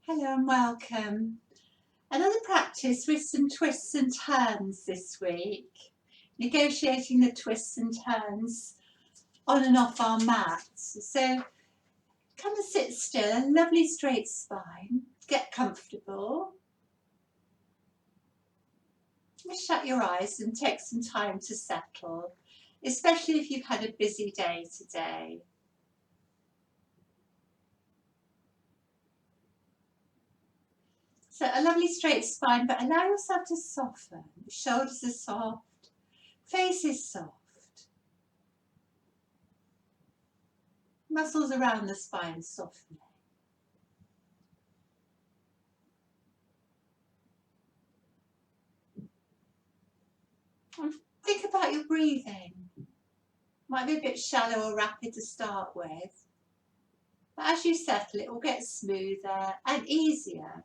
Hello and welcome. Another practice with some twists and turns this week. Negotiating the twists and turns on and off our mats. So come and sit still, a lovely straight spine. Get comfortable. Just shut your eyes and take some time to settle, especially if you've had a busy day today. So a lovely straight spine, but allow yourself to soften. The shoulders are soft, face is soft. Muscles around the spine softening. And think about your breathing. Might be a bit shallow or rapid to start with, but as you settle it will get smoother and easier.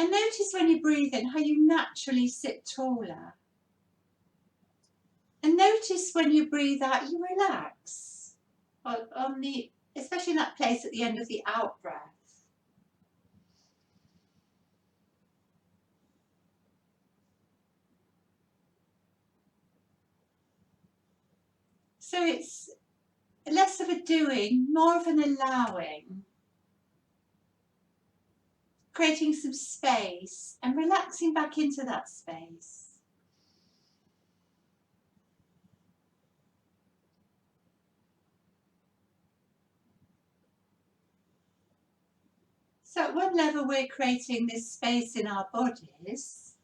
And notice when you breathe in how you naturally sit taller. And notice when you breathe out you relax, especially in that place at the end of the out breath. So it's less of a doing, more of an allowing. Creating some space and relaxing back into that space. So at one level we're creating this space in our bodies,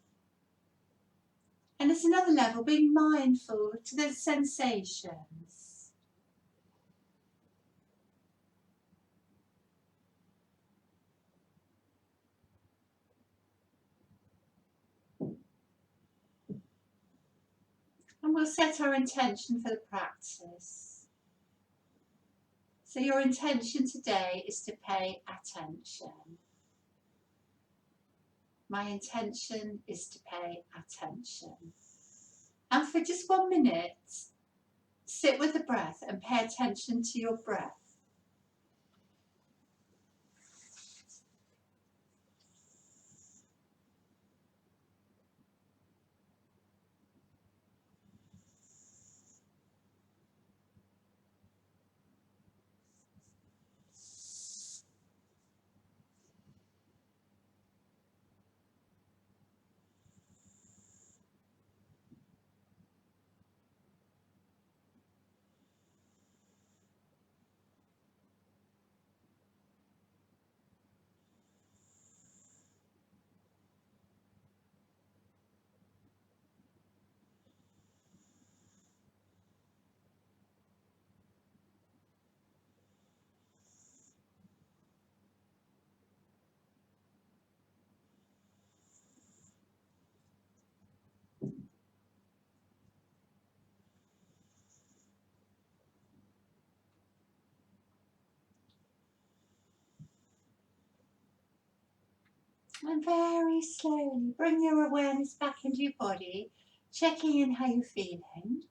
and at another level being mindful to those sensations. And we'll set our intention for the practice. So your intention today is to pay attention. My intention is to pay attention. And for just 1 minute, sit with the breath and pay attention to your breath. And very slowly bring your awareness back into your body, checking in how you're feeling.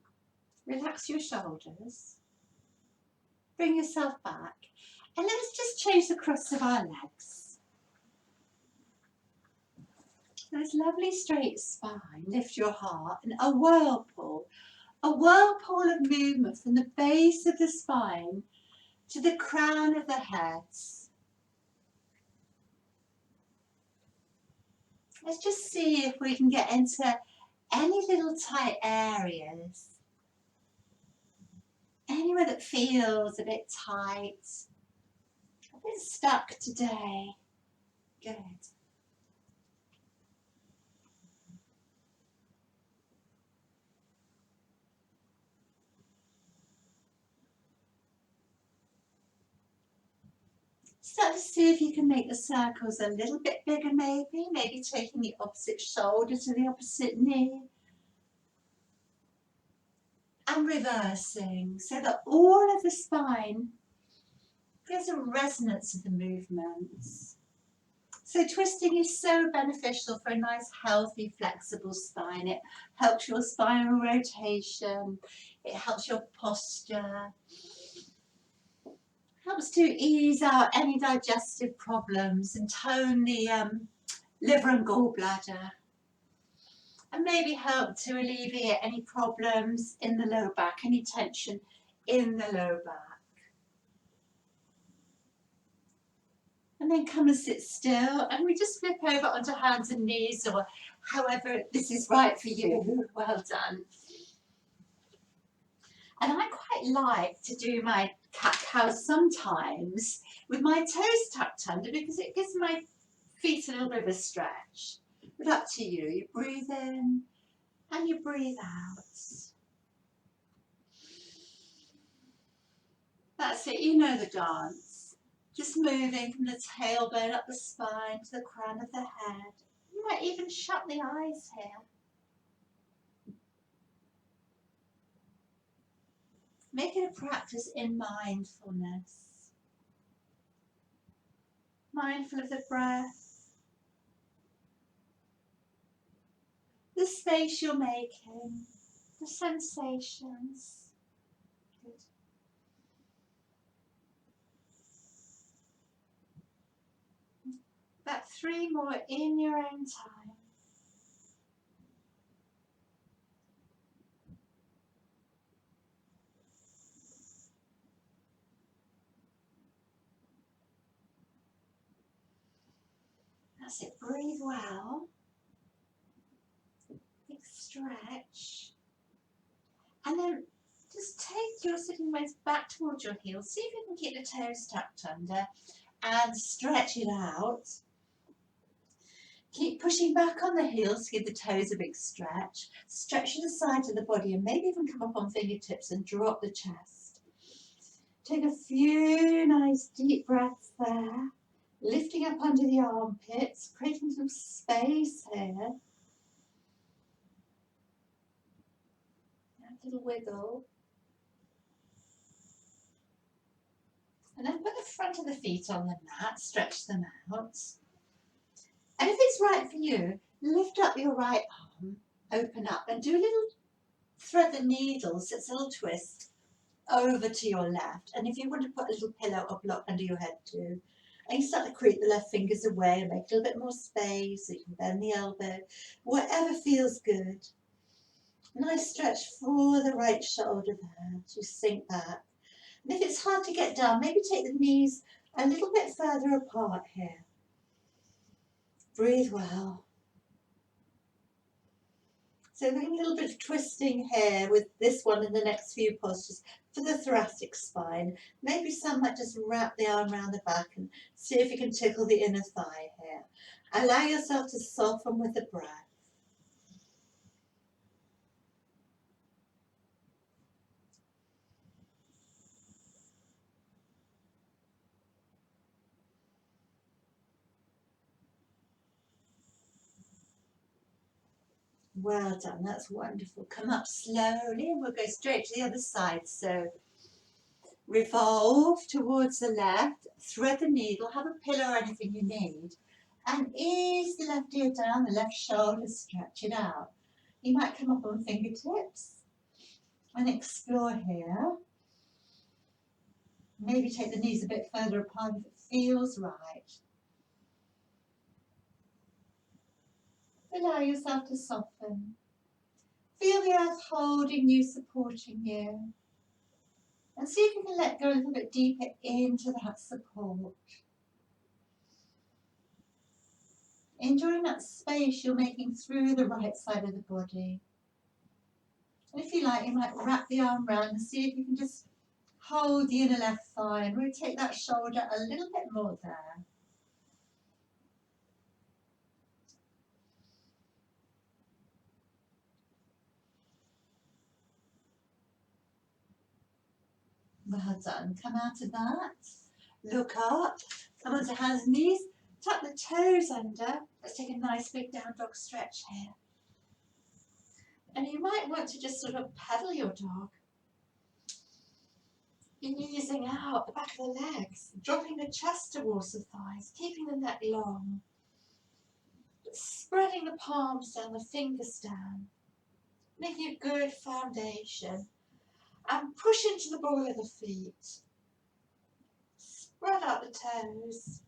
Relax your shoulders. Bring yourself back. And let's just change the cross of our legs. Nice lovely straight spine. Lift your heart and a whirlpool of movement from the base of the spine to the crown of the head. Let's just see if we can get into any little tight areas. Anywhere that feels a bit tight, a bit stuck today. Good. Start to see if you can make the circles a little bit bigger maybe taking the opposite shoulder to the opposite knee. And reversing so that all of the spine feels a resonance of the movements. So twisting is so beneficial for a nice, healthy, flexible spine. It helps your spinal rotation. It helps your posture. Helps to ease out any digestive problems and tone the liver and gallbladder, and maybe help to alleviate any problems in the low back, any tension in the low back. And then come and sit still, and we just flip over onto hands and knees, or however this is right for you. Well done. And I quite like to do my cat-cow sometimes with my toes tucked under, because it gives my feet a little bit of a stretch. But up to you. You breathe in and you breathe out. That's it, you know the dance. Just moving from the tailbone up the spine to the crown of the head. You might even shut the eyes here. Make it a practice in mindfulness. Mindful of the breath, the space you're making, the sensations. Good. About 3 more in your own time. That's it, breathe well. Big stretch. And then just take your sitting bones back towards your heels. See if you can keep the toes tucked under and stretch it out. Keep pushing back on the heels to give the toes a big stretch. Stretch to the sides of the body and maybe even come up on fingertips and drop the chest. Take a few nice deep breaths there. Lifting up under the armpits, creating some space here. A little wiggle. And then put the front of the feet on the mat, stretch them out. And if it's right for you, lift up your right arm, open up, and do a little thread the needles, it's a little twist, over to your left. And if you want to put a little pillow or block under your head too, and you start to creep the left fingers away and make a little bit more space, so you can bend the elbow, whatever feels good. Nice stretch for the right shoulder there, to sink back. And if it's hard to get down, maybe take the knees a little bit further apart here. Breathe well. So we're doing a little bit of twisting here with this one and the next few postures for the thoracic spine. Maybe some might just wrap the arm around the back and see if you can tickle the inner thigh here. Allow yourself to soften with the breath. Well done, that's wonderful. Come up slowly and we'll go straight to the other side. So revolve towards the left, thread the needle, have a pillow or anything you need, and ease the left ear down, the left shoulder, stretch it out. You might come up on fingertips and explore here. Maybe take the knees a bit further apart if it feels right. Allow yourself to soften. Feel the earth holding you, supporting you. And see if you can let go a little bit deeper into that support. Enjoying that space you're making through the right side of the body. And if you like, you might wrap the arm around and see if you can just hold the inner left thigh and rotate that shoulder a little bit more there. Well done. Come out of that. Look up. Come onto hands and knees. Tuck the toes under. Let's take a nice big down dog stretch here. And you might want to just sort of pedal your dog. Easing out the back of the legs, dropping the chest towards the thighs, keeping the neck long. Spreading the palms down, the fingers down. Making a good foundation. And push into the ball of the feet. Spread out the toes.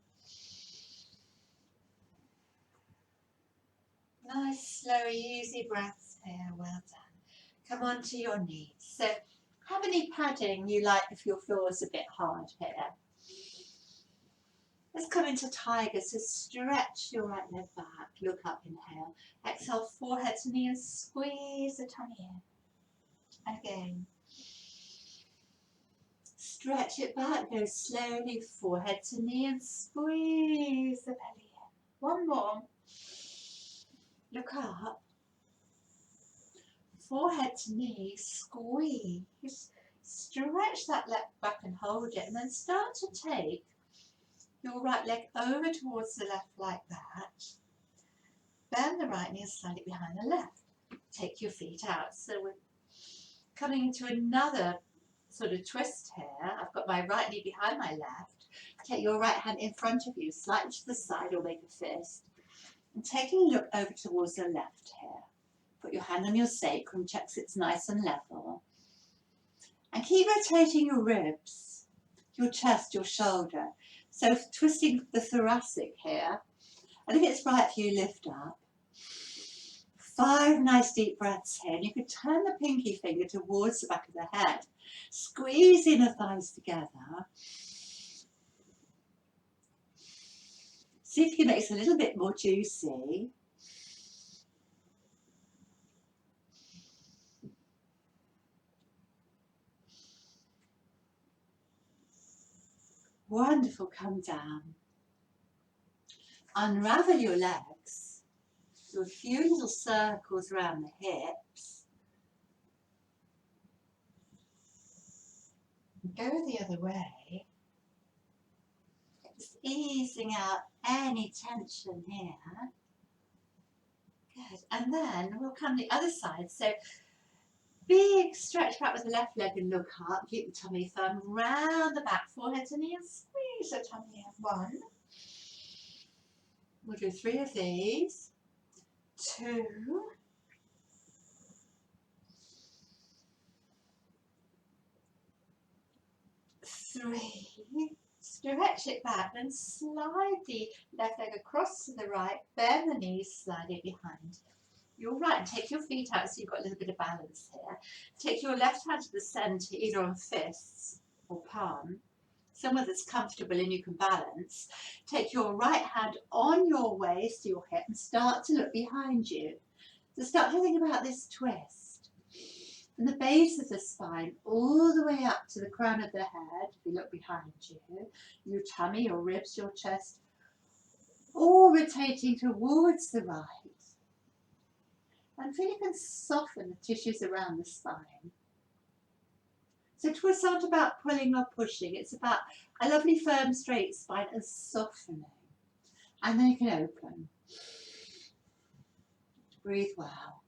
Nice, slow, easy breaths here. Well done. Come on to your knees. So have any padding you like if your floor is a bit hard here. Let's come into tiger. So stretch your right leg back. Look up, inhale. Exhale, forehead to knee and squeeze the tummy in. And again. Stretch it back. Go slowly, forehead to knee and squeeze the belly in. One more. Look up. Forehead to knee, squeeze. Stretch that leg back and hold it. And then start to take your right leg over towards the left like that. Bend the right knee slightly behind the left. Take your feet out. So we're coming into another sort of twist here. I've got my right knee behind my left. Take your right hand in front of you, slightly to the side or make a fist. And take a look over towards the left here. Put your hand on your sacrum, check it's nice and level. And keep rotating your ribs, your chest, your shoulder. So twisting the thoracic here. And if it's right for you, lift up. 5 nice deep breaths here. And you can turn the pinky finger towards the back of the head. Squeeze inner thighs together. See if you can make it a little bit more juicy. Wonderful, come down. Unravel your legs. Do a few little circles around the hips. Go the other way. Just easing out any tension here. Good. And then we'll come the other side. So big stretch back with the left leg and look up. Keep the tummy firm. Round the back, forehead to knee and squeeze the tummy in. 1. We'll do 3 of these. 2. 3. Stretch it back and slide the left leg across to the right. Bend the knees, slide it behind. Your right, and take your feet out so you've got a little bit of balance here. Take your left hand to the centre, either on fists or palm, somewhere that's comfortable and you can balance. Take your right hand on your waist to your hip and start to look behind you. So start to think about this twist. From the base of the spine all the way up to the crown of the head, if you look behind you, your tummy, your ribs, your chest, all rotating towards the right. And feel you can soften the tissues around the spine. So twists aren't about pulling or pushing, it's about a lovely firm straight spine and softening. And then you can open. Breathe well.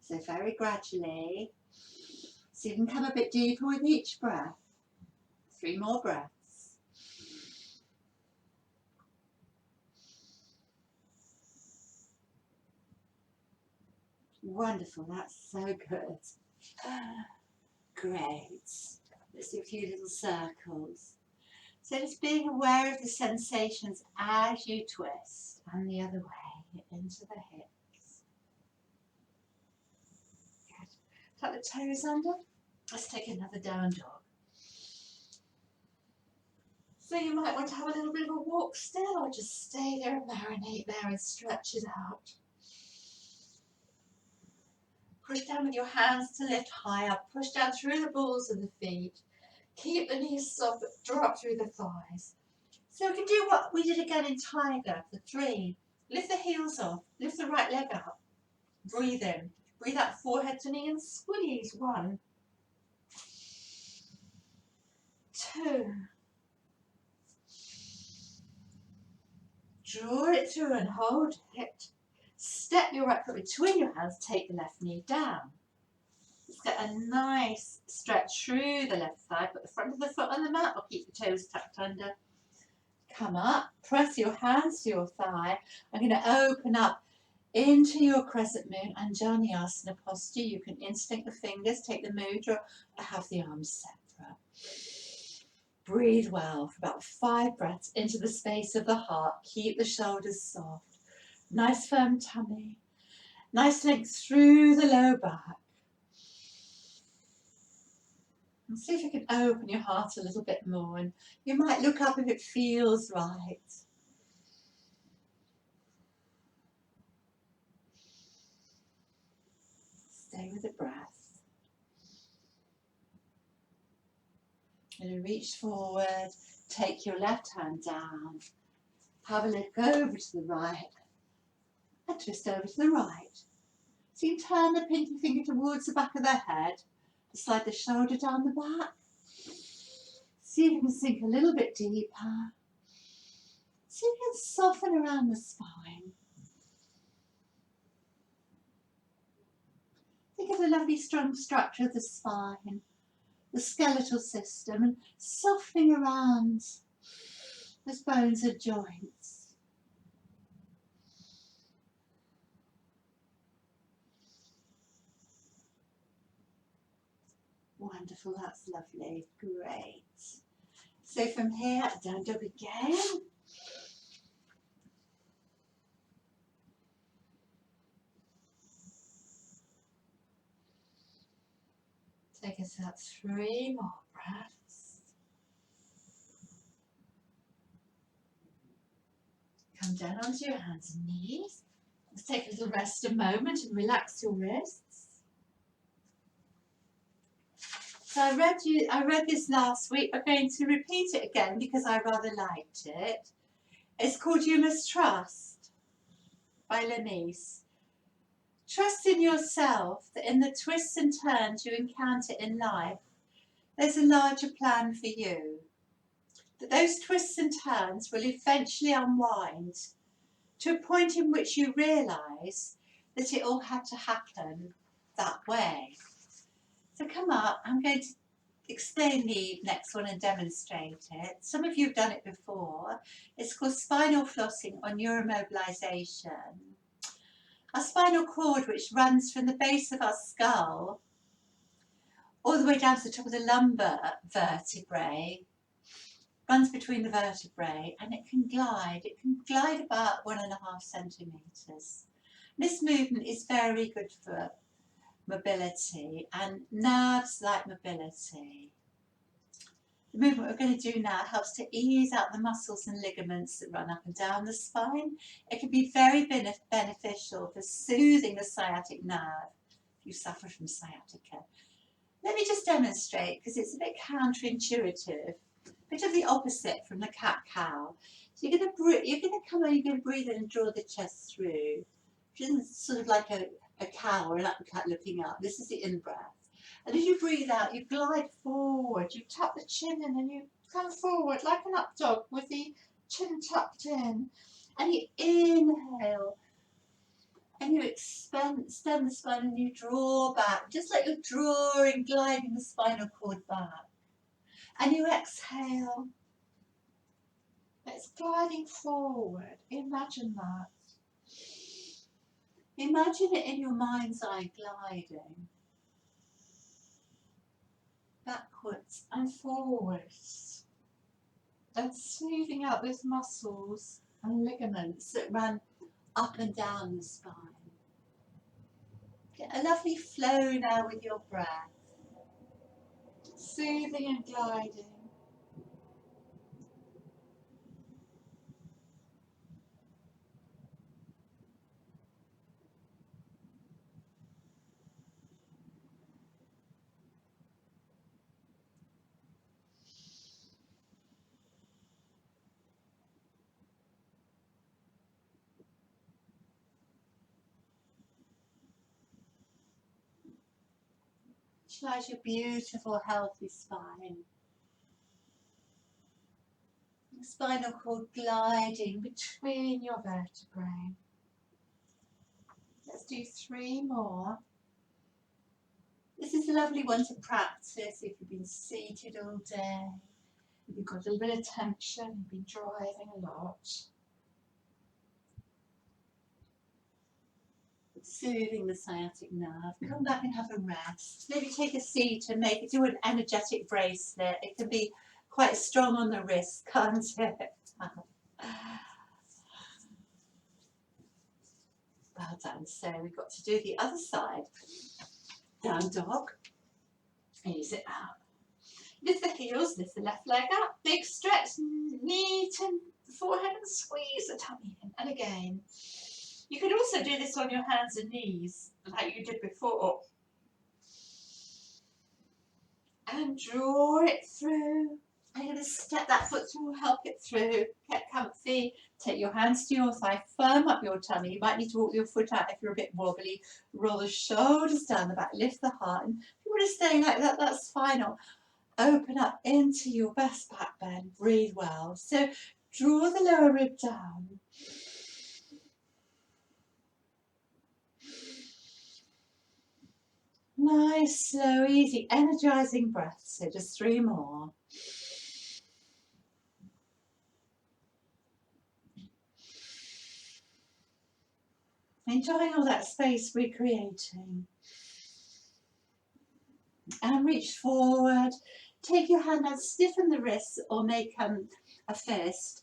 So very gradually, so you can come a bit deeper with each breath. 3 more breaths. Wonderful, that's so good. Great. Let's do a few little circles. So just being aware of the sensations as you twist and the other way into the hips. Good. Tuck the toes under. Let's take another down dog. So you might want to have a little bit of a walk still or just stay there and marinate there and stretch it out. Push down with your hands to lift high up. Push down through the balls of the feet. Keep the knees soft, but drop through the thighs. So we can do what we did again in tiger for 3. Lift the heels off. Lift the right leg up. Breathe in. Breathe out, forehead to knee and squeeze. 1. 2. Draw it through and hold it. Step your right foot between your hands, take the left knee down. Let's get a nice stretch through the left thigh, put the front of the foot on the mat or keep the toes tucked under. Come up, press your hands to your thigh. I'm going to open up into your crescent moon and Dandasana posture. You can interlink the fingers, take the mudra, or have the arms separate. Breathe well for about 5 breaths into the space of the heart. Keep the shoulders soft. Nice firm tummy. Nice length through the low back. And see if you can open your heart a little bit more. And you might look up if it feels right. Stay with the breath. And reach forward. Take your left hand down. Have a look over to the right. And twist over to the right. So you turn the pinky finger towards the back of the head. Slide the shoulder down the back. See if you can sink a little bit deeper. See if you can soften around the spine. Think of the lovely strong structure of the spine, the skeletal system, and softening around those bones and joints. Wonderful, that's lovely, great. So from here, down dog again. Take us out 3 more breaths. Come down onto your hands and knees. Let's take a little rest a moment and relax your wrists. So I read this last week. I'm going to repeat it again because I rather liked it. It's called You Must Trust by Lanice. Trust in yourself that in the twists and turns you encounter in life, there's a larger plan for you. That those twists and turns will eventually unwind to a point in which you realise that it all had to happen that way. So come up, I'm going to explain the next one and demonstrate it. Some of you have done it before. It's called spinal flossing or neuromobilization. Our spinal cord, which runs from the base of our skull all the way down to the top of the lumbar vertebrae, runs between the vertebrae, and it can glide. It can glide about 1.5 centimetres. This movement is very good for mobility, and nerves like mobility. The movement we're going to do now helps to ease out the muscles and ligaments that run up and down the spine. It can be very beneficial for soothing the sciatic nerve if you suffer from sciatica. Let me just demonstrate because it's a bit counterintuitive, a bit of the opposite from the cat-cow. So you're going to come on, you're going to breathe in and draw the chest through, which isn't sort of like a cow or an uppercut looking up. This is the in-breath. And as you breathe out, you glide forward, you tuck the chin in and you come forward like an up dog with the chin tucked in. And you inhale and you extend the spine and you draw back, just like you're drawing, gliding the spinal cord back. And you exhale. It's gliding forward. Imagine that. Imagine it in your mind's eye gliding. Backwards and forwards, and smoothing out those muscles and ligaments that run up and down the spine. Get a lovely flow now with your breath, soothing and gliding. Visualize your beautiful, healthy spine. The spinal cord gliding between your vertebrae. Let's do 3 more. This is a lovely one to practice if you've been seated all day, if you've got a little bit of tension, you've been driving a lot. Soothing the sciatic nerve. Come back and have a rest. Maybe take a seat and do an energetic bracelet. It can be quite strong on the wrist, can't it? Well done. So we've got to do the other side. Down dog. Ease it out. Lift the heels, lift the left leg up. Big stretch, knee to the forehead and squeeze the tummy in. And again. You could also do this on your hands and knees, like you did before. And draw it through. I'm going to step that foot through, help it through. Get comfy. Take your hands to your thigh. Firm up your tummy. You might need to walk your foot out if you're a bit wobbly. Roll the shoulders down the back. Lift the heart. And if you want to stay like that, that's fine. Or open up into your best back bend. Breathe well. So draw the lower rib down. Nice, slow, easy, energizing breaths. So just 3 more. Enjoying all that space we're creating. And reach forward. Take your hand and stiffen the wrists or make a fist.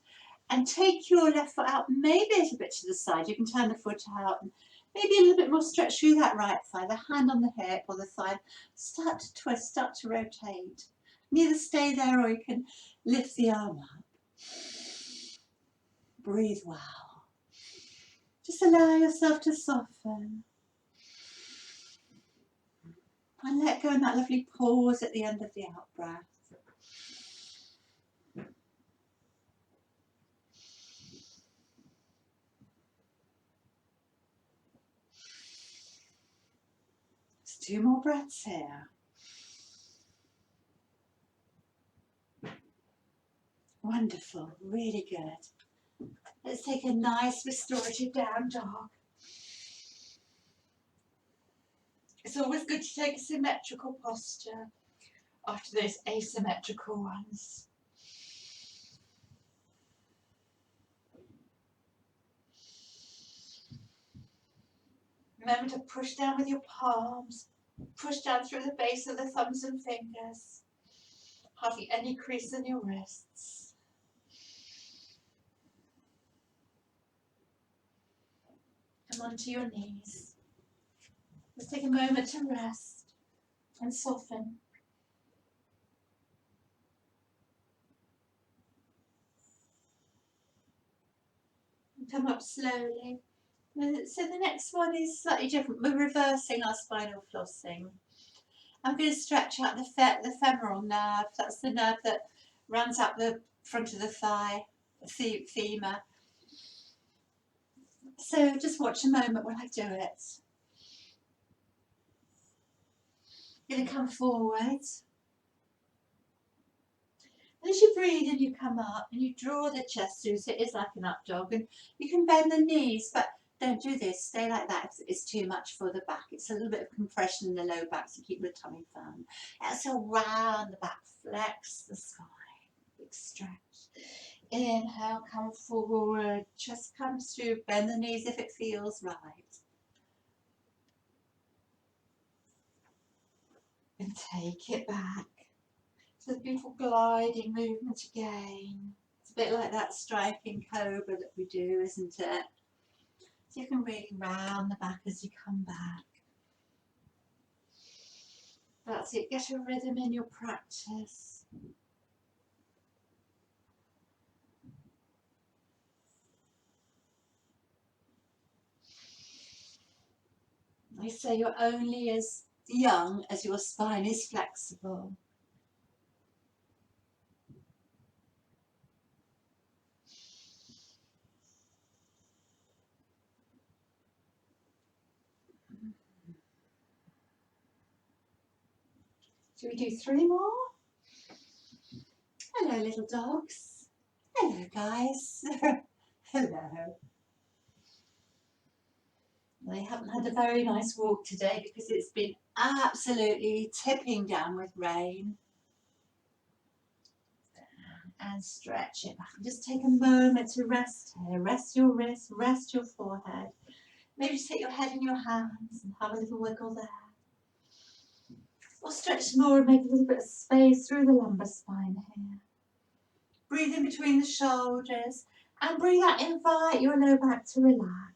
And take your left foot out, maybe a little bit to the side. You can turn the foot out. And maybe a little bit more stretch through that right thigh, the hand on the hip or the thigh. Start to twist, start to rotate. You can either stay there or you can lift the arm up. Breathe well. Just allow yourself to soften. And let go in that lovely pause at the end of the out breath. Just 2 more breaths here. Wonderful, really good. Let's take a nice restorative down dog. It's always good to take a symmetrical posture after those asymmetrical ones. Remember to push down with your palms, push down through the base of the thumbs and fingers, hardly any crease in your wrists. Come onto your knees. Just take a moment to rest and soften. And come up slowly. So the next one is slightly different. We're reversing our spinal flossing. I'm going to stretch out the femoral nerve. That's the nerve that runs up the front of the thigh, the femur. So just watch a moment while I do it. You're going to come forward. And as you breathe and you come up and you draw the chest through, so it is like an up dog. And you can bend the knees, but don't do this. Stay like that. It's too much for the back. It's a little bit of compression in the low back to keep the tummy firm. Exhale, round the back. Flex the spine. Big stretch. Inhale, come forward. Chest comes through. Bend the knees if it feels right. And take it back. So the beautiful gliding movement again. It's a bit like that striking cobra that we do, isn't it? So you can really round the back as you come back. That's it. Get a rhythm in your practice. I say you're only as young as your spine is flexible. Shall we do 3 more? Hello, little dogs. Hello, guys. Hello. They haven't had a very nice walk today because it's been absolutely tipping down with rain. And stretch it back. Just take a moment to rest here. Rest your wrists, rest your forehead. Maybe just take your head in your hands and have a little wiggle there. Or stretch more and make a little bit of space through the lumbar spine here. Breathe in between the shoulders and breathe out. Invite your low back to relax.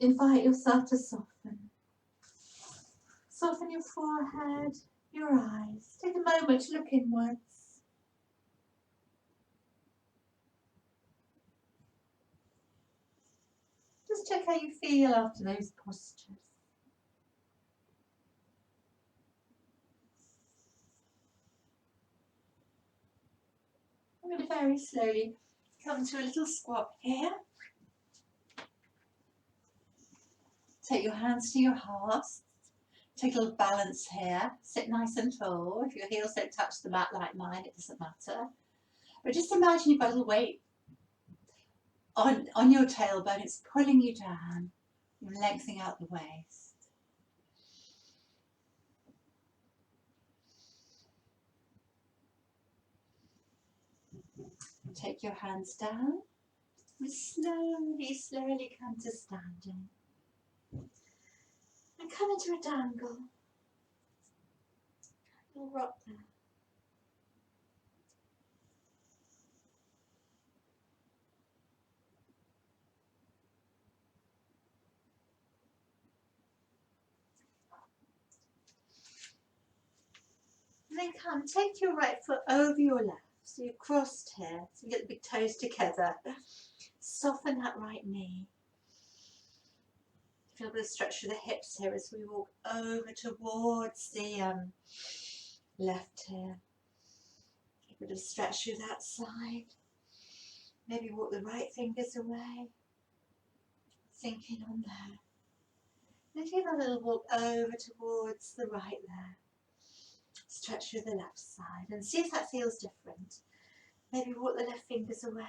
Invite yourself to soften. Soften your forehead, your eyes. Take a moment to look inwards. Just check how you feel after those postures. I'm going to very slowly come to a little squat here. Take your hands to your heart. Take a little balance here. Sit nice and tall. If your heels don't touch the mat like mine, it doesn't matter. But just imagine you've got a little weight on your tailbone. It's pulling you down. You're lengthening out the waist. Take your hands down and slowly, slowly come to standing. And come into a dangle. You'll rock there. And then come, take your right foot over your left. So you're crossed here, so you get the big toes together. Soften that right knee. Feel a bit of stretch through the hips here as we walk over towards the left here. A bit of stretch through that side. Maybe walk the right fingers away. Sinking on there. Then take a little walk over towards the right there. Stretch through the left side and see if that feels different. Maybe walk the left fingers away.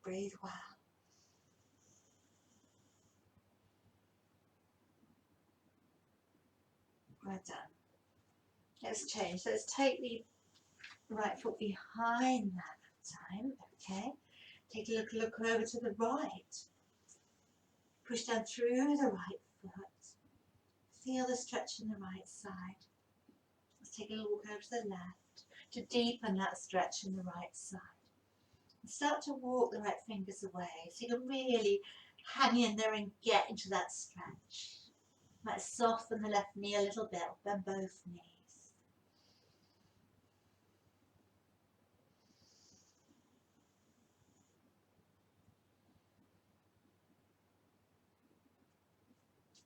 Breathe well. Well done. Let's change. Let's take the right foot behind that time. Okay. Take a look over to the right. Push down through the right foot. Feel the stretch in the right side. Let's take a little walk over to the left to deepen that stretch in the right side. And start to walk the right fingers away so you can really hang in there and get into that stretch. Might soften the left knee a little bit, bend both knees.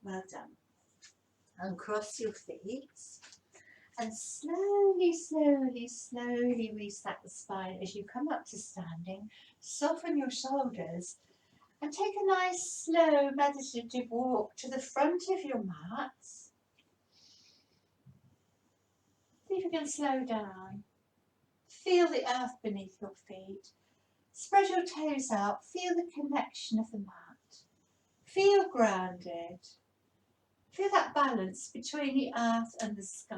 Well done. Uncross your feet and slowly, slowly, slowly restack the spine as you come up to standing. Soften your shoulders and take a nice, slow, meditative walk to the front of your mat. See if you can slow down. Feel the earth beneath your feet. Spread your toes out. Feel the connection of the mat. Feel grounded. Feel that balance between the earth and the sky.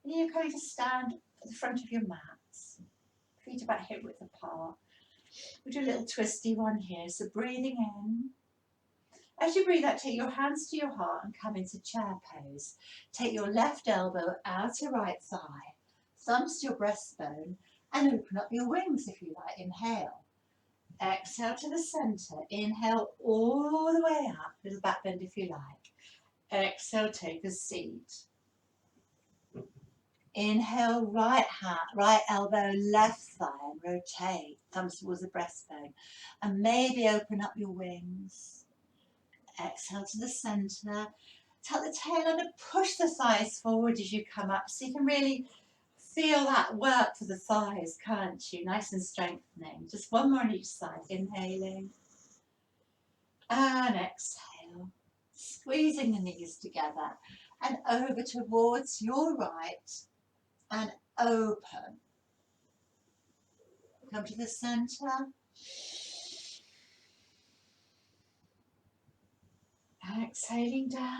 And you're going to stand at the front of your mat. Feet about hip width apart. We'll do a little twisty one here. So breathing in. As you breathe out, take your hands to your heart and come into chair pose. Take your left elbow out to right thigh. Thumbs to your breastbone and open up your wings if you like. Inhale. Exhale to the centre. Inhale all the way up. Little back bend if you like. Exhale, take a seat. Inhale, right hand, right elbow, left thigh, and rotate. Thumbs towards the breastbone. And maybe open up your wings. Exhale to the centre. Tuck the tail under, push the thighs forward as you come up so you can really feel that work for the thighs, can't you? Nice and strengthening. Just one more on each side. Inhaling. And exhale. Squeezing the knees together. And over towards your right. And open. Come to the centre. Exhaling down.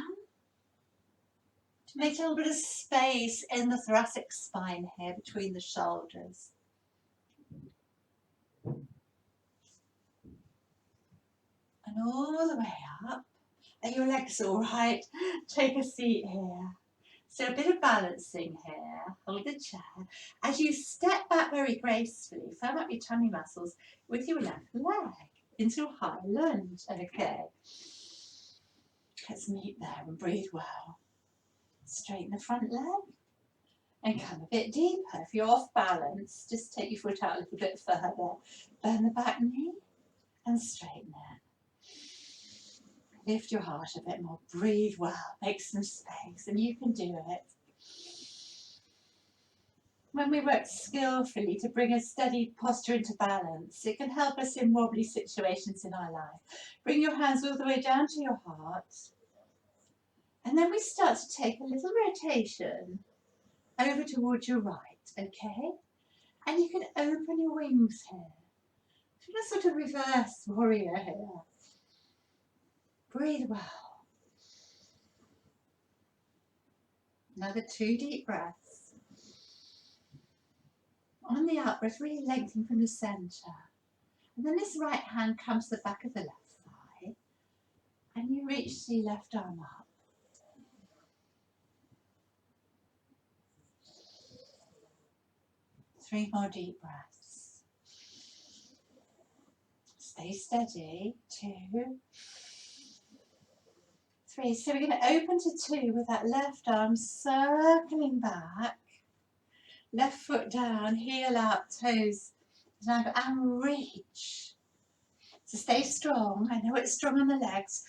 To make a little bit of space in the thoracic spine here between the shoulders. your legs all right? Take a seat here. So a bit of balancing here. Hold the chair. As you step back very gracefully, firm up your tummy muscles with your left leg into a high lunge. Okay. Let's meet there and breathe well. Straighten the front leg and come a bit deeper. If you're off balance, just take your foot out a little bit further. Bend the back knee and straighten it. Lift your heart a bit more. Breathe well. Make some space, and you can do it. When we work skillfully to bring a steady posture into balance, it can help us in wobbly situations in our life. Bring your hands all the way down to your heart. And then we start to take a little rotation over towards your right, okay? And you can open your wings here. So a sort of reverse warrior here. Breathe well. Another 2 deep breaths. On the out breath, really lengthen from the centre. And then this right hand comes to the back of the left thigh. And you reach the left arm up. Three more deep breaths. Stay steady. 2, 3. So we're going to open to 2 with that left arm circling back. Left foot down, heel out, toes down, and reach. So stay strong. I know it's strong on the legs.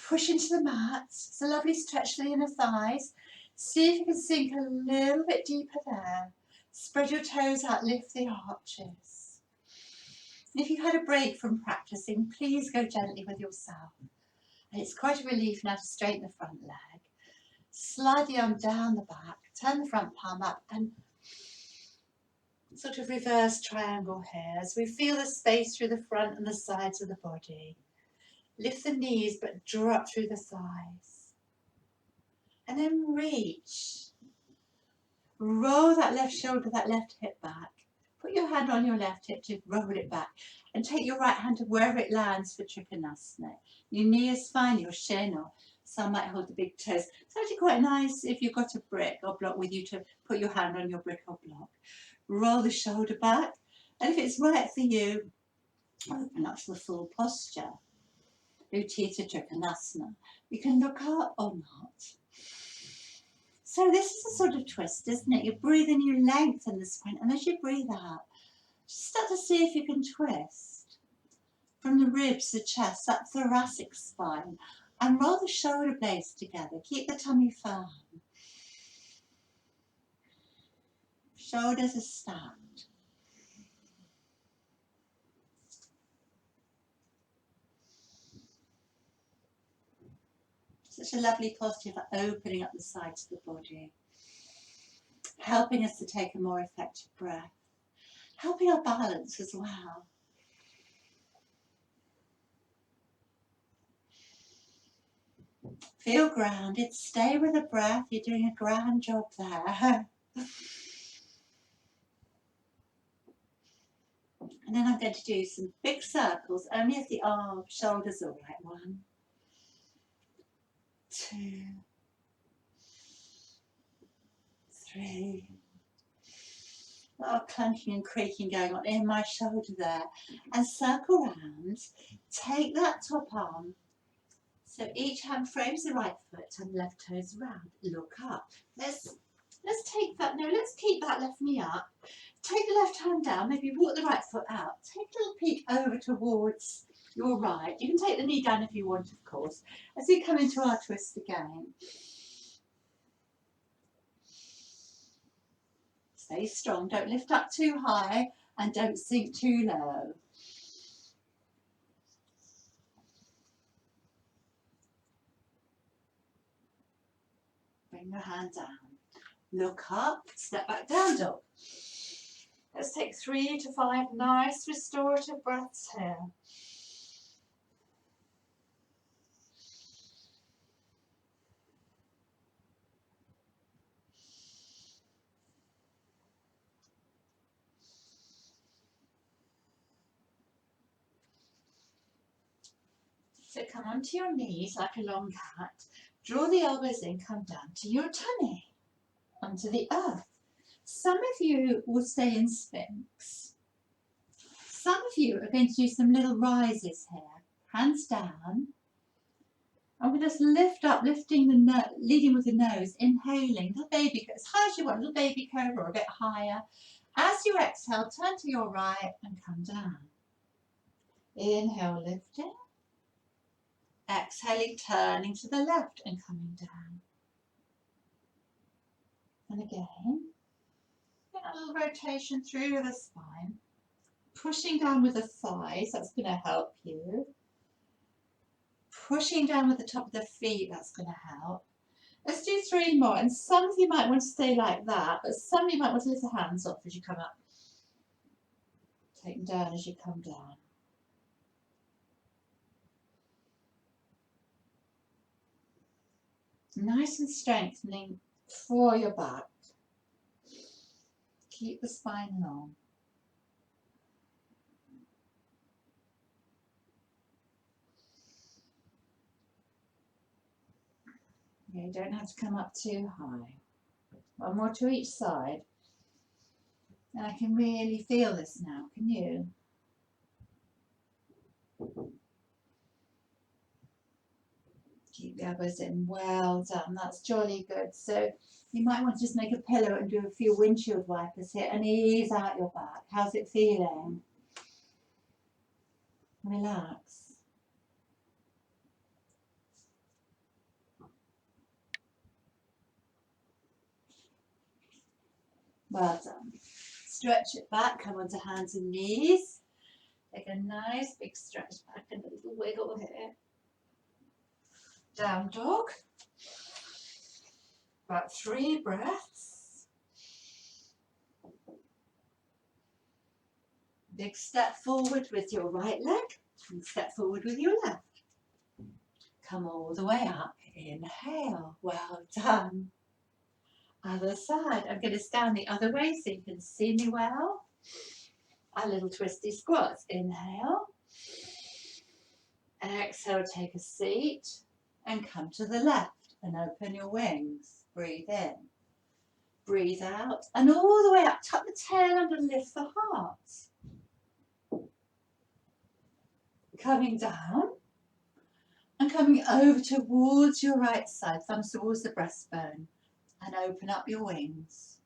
Push into the mat. It's a lovely stretch for the inner thighs. See if you can sink a little bit deeper there. Spread your toes out, lift the arches. And if you've had a break from practicing, please go gently with yourself. And it's quite a relief now to straighten the front leg. Slide the arm down the back, turn the front palm up, and sort of reverse triangle here as we feel the space through the front and the sides of the body. Lift the knees but drop through the thighs. And then reach. Roll that left shoulder, that left hip back. Put your hand on your left hip to roll it back. And take your right hand to wherever it lands for Trikonasana. Your knee is fine, your shin, or some might hold the big toes. It's actually quite nice if you've got a brick or block with you to put your hand on your brick or block. Roll the shoulder back. And if it's right for you, open up to the full posture. Utthita Trikonasana. You can look up or not. So this is a sort of twist, isn't it? You breathe in, you lengthen the spine, and as you breathe out, just start to see if you can twist from the ribs, the chest, that thoracic spine, and roll the shoulder blades together. Keep the tummy firm. Shoulders are stacked. Such a lovely posture for opening up the sides of the body, helping us to take a more effective breath, helping our balance as well. Feel grounded, stay with the breath, you're doing a grand job there. And then I'm going to do some big circles, only if the arm, shoulders are right. 1, 2, 3. A lot of clunking and creaking going on in my shoulder there. And circle round, take that top arm. So each hand frames the right foot and left toes round. Look up. Let's take that. No, let's keep that left knee up. Take the left hand down. Maybe walk the right foot out. Take a little peek over towards your right. You can take the knee down if you want, of course. As we come into our twist again. Stay strong. Don't lift up too high and don't sink too low. Bring your hand down. Look up, step back down dog. Let's take 3 to 5 nice restorative breaths here. So come onto your knees like a long cat. Draw the elbows in, come down to your tummy, onto the earth. Some of you will stay in Sphinx. Some of you are going to do some little rises here. Hands down. And we just lift up, leading with the nose, inhaling, little baby, as high as you want, little baby cobra, or a bit higher. As you exhale, turn to your right and come down. Inhale, lifting. Exhaling, turning to the left and coming down. And again, get a little rotation through the spine. Pushing down with the thighs, that's going to help you. Pushing down with the top of the feet, that's going to help. Let's do 3 more. And some of you might want to stay like that, but some of you might want to lift the hands off as you come up. Take them down as you come down. Nice and strengthening for your back. Keep the spine long. You don't have to come up too high. 1 more to each side. And I can really feel this now, can you? Keep the elbows in, well done, that's jolly good. So you might want to just make a pillow and do a few windshield wipers here and ease out your back. How's it feeling? Relax. Well done. Stretch it back, come onto hands and knees. Take a nice big stretch back and a little wiggle here. Down dog. About 3 breaths. Big step forward with your right leg and step forward with your left. Come all the way up. Inhale. Well done. Other side. I'm going to stand the other way so you can see me well. Our little twisty squats. Inhale. Exhale, take a seat and come to the left and open your wings. Breathe in. Breathe out and all the way up. Tuck the tail under and lift the heart. Coming down and coming over towards your right side. Thumbs towards the breastbone. And open up your wings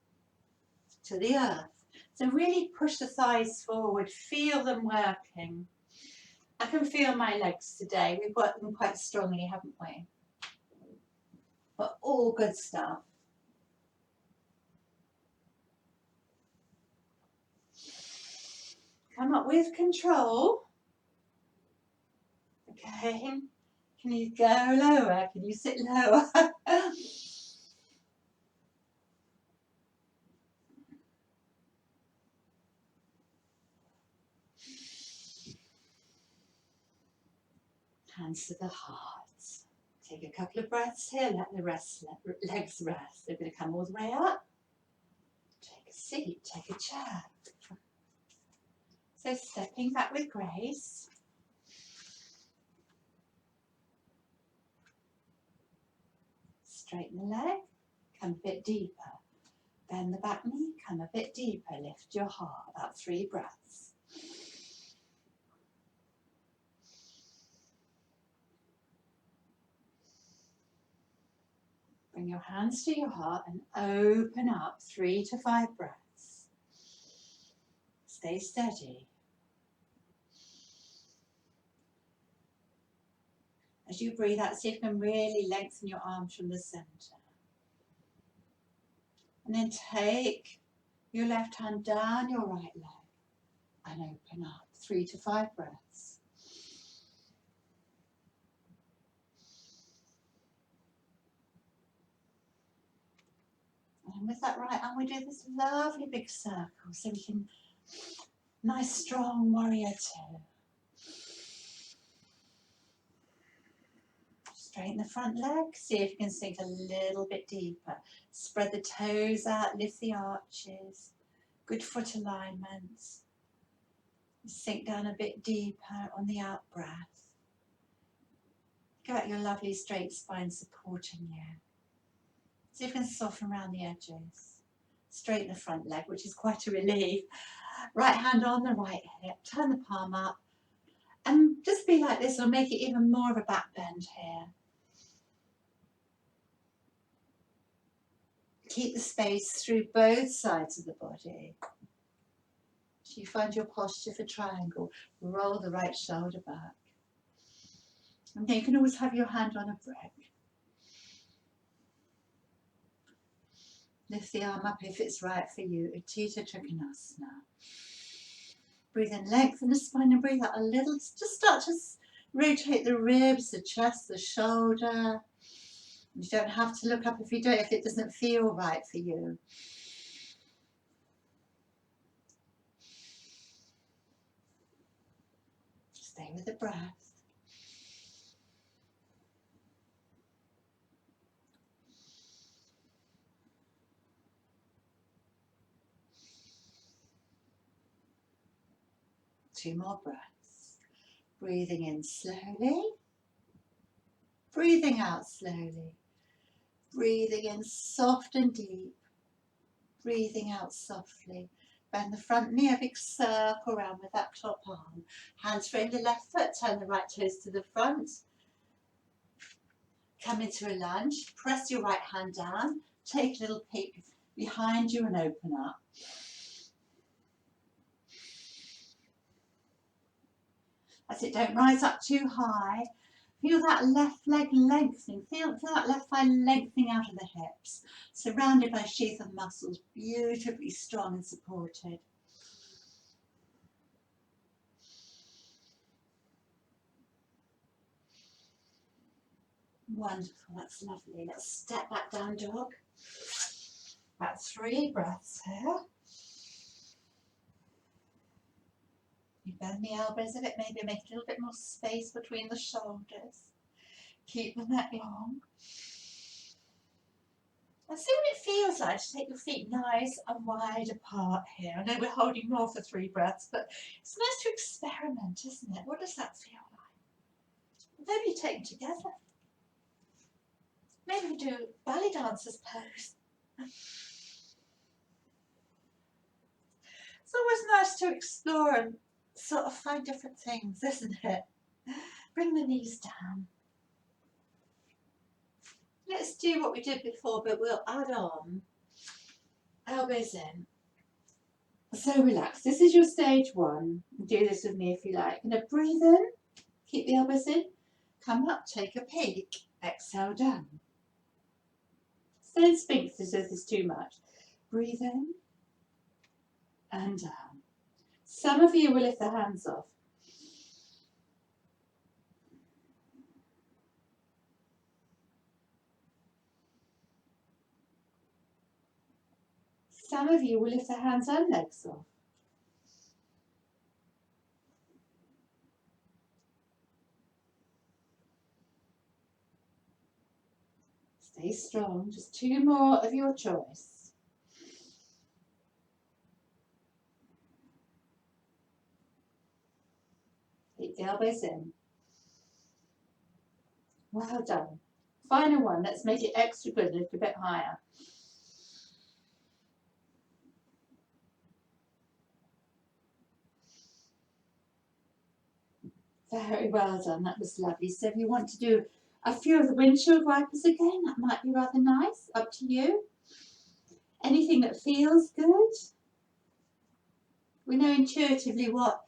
to the earth. So really push the thighs forward, feel them working. I can feel my legs today. We've worked them quite strongly, haven't we? But all good stuff. Come up with control. Okay. Can you go lower? Can you sit lower? Hands to the heart. Take a couple of breaths here. Let the legs rest. They're going to come all the way up. Take a seat. Take a chair. So stepping back with grace. Straighten the leg. Come a bit deeper. Bend the back knee. Come a bit deeper. Lift your heart. About 3 breaths. Bring your hands to your heart and open up 3 to 5 breaths. Stay steady. As you breathe out, see if you can really lengthen your arms from the center. And then take your left hand down your right leg and open up 3 to 5 breaths. And with that right arm, we do this lovely big circle so we can, nice strong warrior 2. Straighten the front leg, see if you can sink a little bit deeper. Spread the toes out, lift the arches. Good foot alignment. Sink down a bit deeper on the out breath. Got your lovely straight spine supporting you. See if you can soften around the edges. Straighten the front leg, which is quite a relief. Right hand on the right hip, turn the palm up, and just be like this. It'll make it even more of a back bend here. Keep the space through both sides of the body. So you find your posture for triangle. Roll the right shoulder back. And then you can always have your hand on a brick. Lift the arm up if it's right for you. Utthita Trikonasana. Breathe in, lengthen the spine and breathe out a little. Just start to rotate the ribs, the chest, the shoulder. You don't have to look up if it doesn't feel right for you. Stay with the breath. Two more breaths. Breathing in slowly. Breathing out slowly. Breathing in soft and deep. Breathing out softly. Bend the front knee, a big circle around with that top arm. Hands frame the left foot, turn the right toes to the front. Come into a lunge. Press your right hand down. Take a little peek behind you and open up. That's it, don't rise up too high. Feel that left leg lengthening. Feel that left thigh lengthening out of the hips. Surrounded by a sheath of muscles, beautifully strong and supported. Wonderful, that's lovely. Let's step back down dog. About 3 breaths here. You bend the elbows a bit, maybe make a little bit more space between the shoulders. Keep the neck long. And see what it feels like to take your feet nice and wide apart here. I know we're holding more for 3 breaths, but it's nice to experiment, isn't it? What does that feel like? Maybe you take them together. Maybe we do ballet dancers pose. It's always nice to explore and sort of find different things, isn't it? Bring the knees down. Let's do what we did before, but we'll add on elbows in. So relax. This is your stage 1. Do this with me if you like. Going to breathe in, keep the elbows in, come up, take a peek, exhale down. Stay in sphinx if this is too much. Breathe in and down. Some of you will lift the hands off. Some of you will lift the hands and legs off. Stay strong. Just 2 more of your choice. Keep the elbows in. Well done. Final one. Let's make it extra good, lift a bit higher. Very well done. That was lovely. So if you want to do a few of the windshield wipers again, that might be rather nice. Up to you. Anything that feels good. We know intuitively what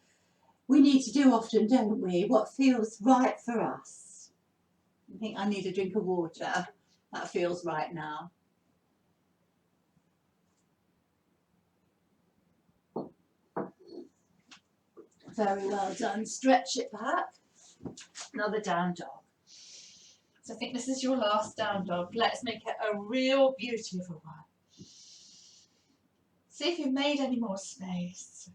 we need to do often, don't we? What feels right for us. I think I need a drink of water. That feels right now. Very well done. Stretch it back. Another down dog. So I think this is your last down dog. Let's make it a real beautiful one. See if you've made any more space.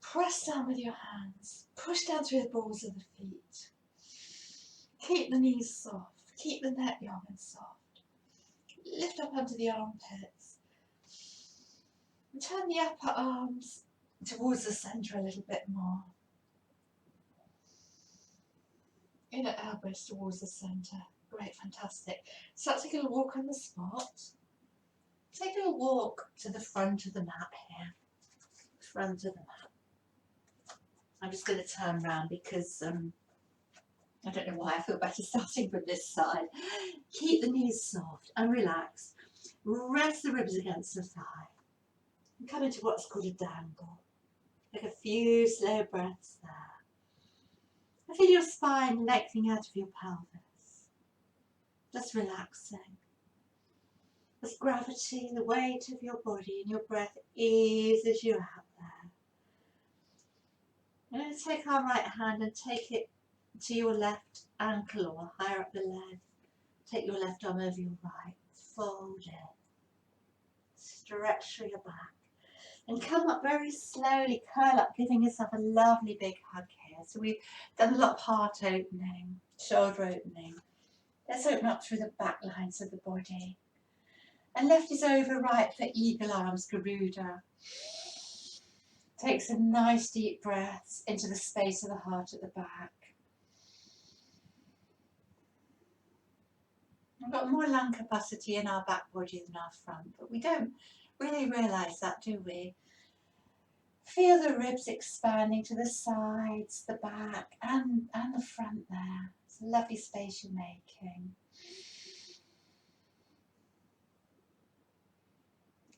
Press down with your hands. Push down through the balls of the feet. Keep the knees soft. Keep the neck long and soft. Lift up under the armpits. And turn the upper arms towards the centre a little bit more. Inner elbows towards the centre. Great, fantastic. Start taking a walk on the spot. Take a little walk to the front of the mat here. Front of the mat. I'm just going to turn around because I don't know why I feel better starting from this side. Keep the knees soft and relaxed. Rest the ribs against the thigh. And come into what's called a dangle. Take a few slow breaths there. And feel your spine lengthening out of your pelvis. Just relaxing. As gravity, the weight of your body and your breath eases you out there. And then take our right hand and take it to your left ankle or higher up the leg. Take your left arm over your right. Fold in. Stretch through your back. And come up very slowly, curl up, giving yourself a lovely big hug here. So we've done a lot of heart opening, shoulder opening. Let's open up through the back lines of the body. And left is over, right for eagle arms, Garuda. Take some nice deep breaths into the space of the heart at the back. We've got more lung capacity in our back body than our front, but we don't really realise that, do we? Feel the ribs expanding to the sides, the back, and the front there. It's a lovely space you're making.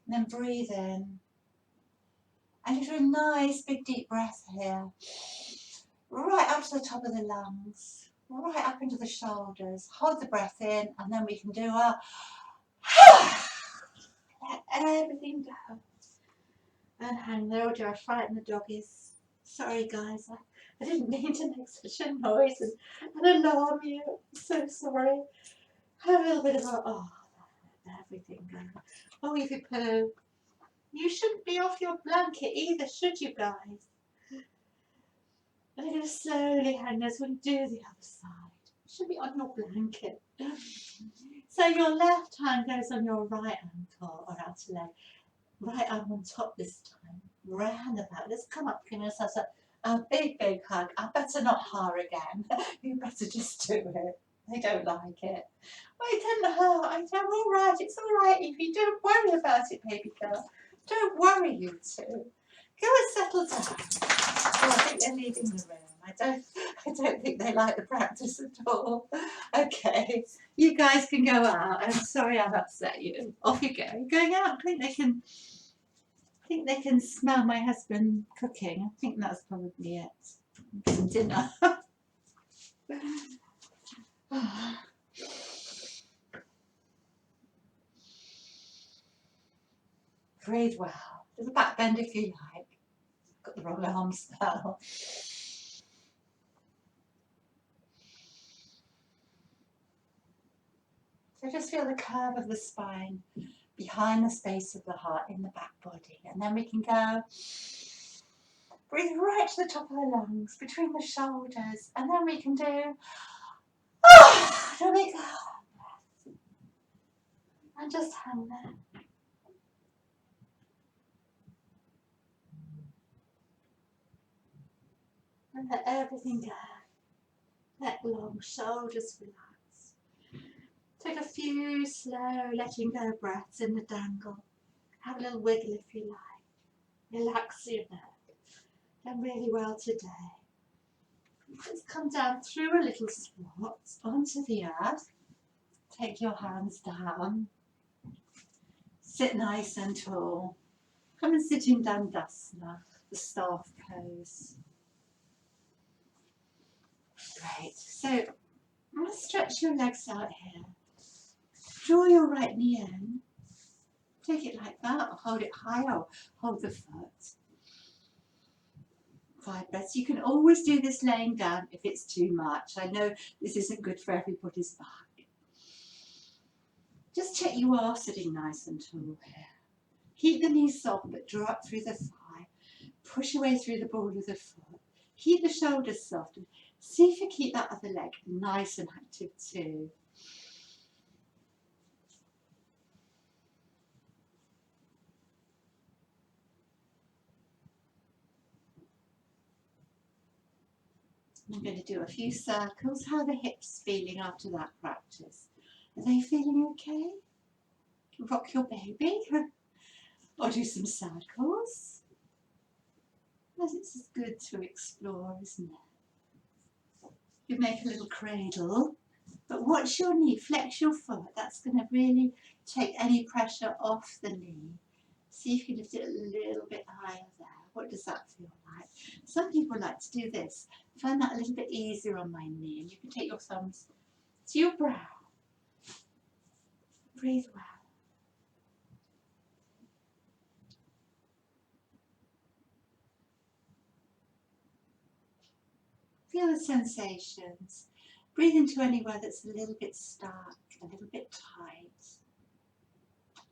And then breathe in. And do a nice big deep breath here. Right up to the top of the lungs. Right up into the shoulders. Hold the breath in, and then we can do our let everything go. And hang there. Or do I frighten the doggies? Sorry guys, I didn't mean to make such a noise and alarm you. I'm so sorry. Have a little bit of a let everything go. Oh, if you poo. You shouldn't be off your blanket either, should you guys? And I'm going to slowly hang there so we do the other side. You should be on your blanket. So your left hand goes on your right ankle or outer leg. Right arm on top this time. Round the back. Let's come up, giving ourselves a big, big hug. I better not haar again. You better just do it. They don't like it. I didn't hurt. I'm all right. It's all right, Evie. Don't worry about it, baby girl. Don't worry, you two. Go and settle down. Oh, I think they're leaving the room. I don't think they like the practice at all. Okay, you guys can go out. I'm sorry I've upset you. Off you go. You're going out. I think they can smell my husband cooking. I think that's probably it. Some dinner. Breathe well. Do the back bend if you like. Got the wrong arms now. So just feel the curve of the spine behind the space of the heart in the back body. And then we can go, breathe right to the top of the lungs, between the shoulders. And then we can do a big breath. And just hang there. And let everything go. Let long shoulders relax. Take a few slow letting go breaths in the dangle. Have a little wiggle if you like. Relax your neck. Done really well today. Let's come down through a little squat onto the earth. Take your hands down. Sit nice and tall. Come and sit in Dandasana, the staff pose. Great. So I'm going to stretch your legs out here. Draw your right knee in. Take it like that, or hold it high, or hold the foot. 5 breaths. You can always do this laying down if it's too much. I know this isn't good for everybody's back. Just check you are sitting nice and tall here. Keep the knees soft, but draw up through the thigh. Push away through the ball of the foot. Keep the shoulders soft. And see if you keep that other leg nice and active too. I'm going to do a few circles. How are the hips feeling after that practice? Are they feeling okay? Rock your baby or do some circles. It's just good to explore, isn't it? You make a little cradle, but watch your knee, flex your foot. That's going to really take any pressure off the knee. See if you can lift it a little bit higher there. What does that feel like? Some people like to do this. I find that a little bit easier on my knee. And you can take your thumbs to your brow. Breathe well. Feel the sensations. Breathe into anywhere that's a little bit stuck, a little bit tight.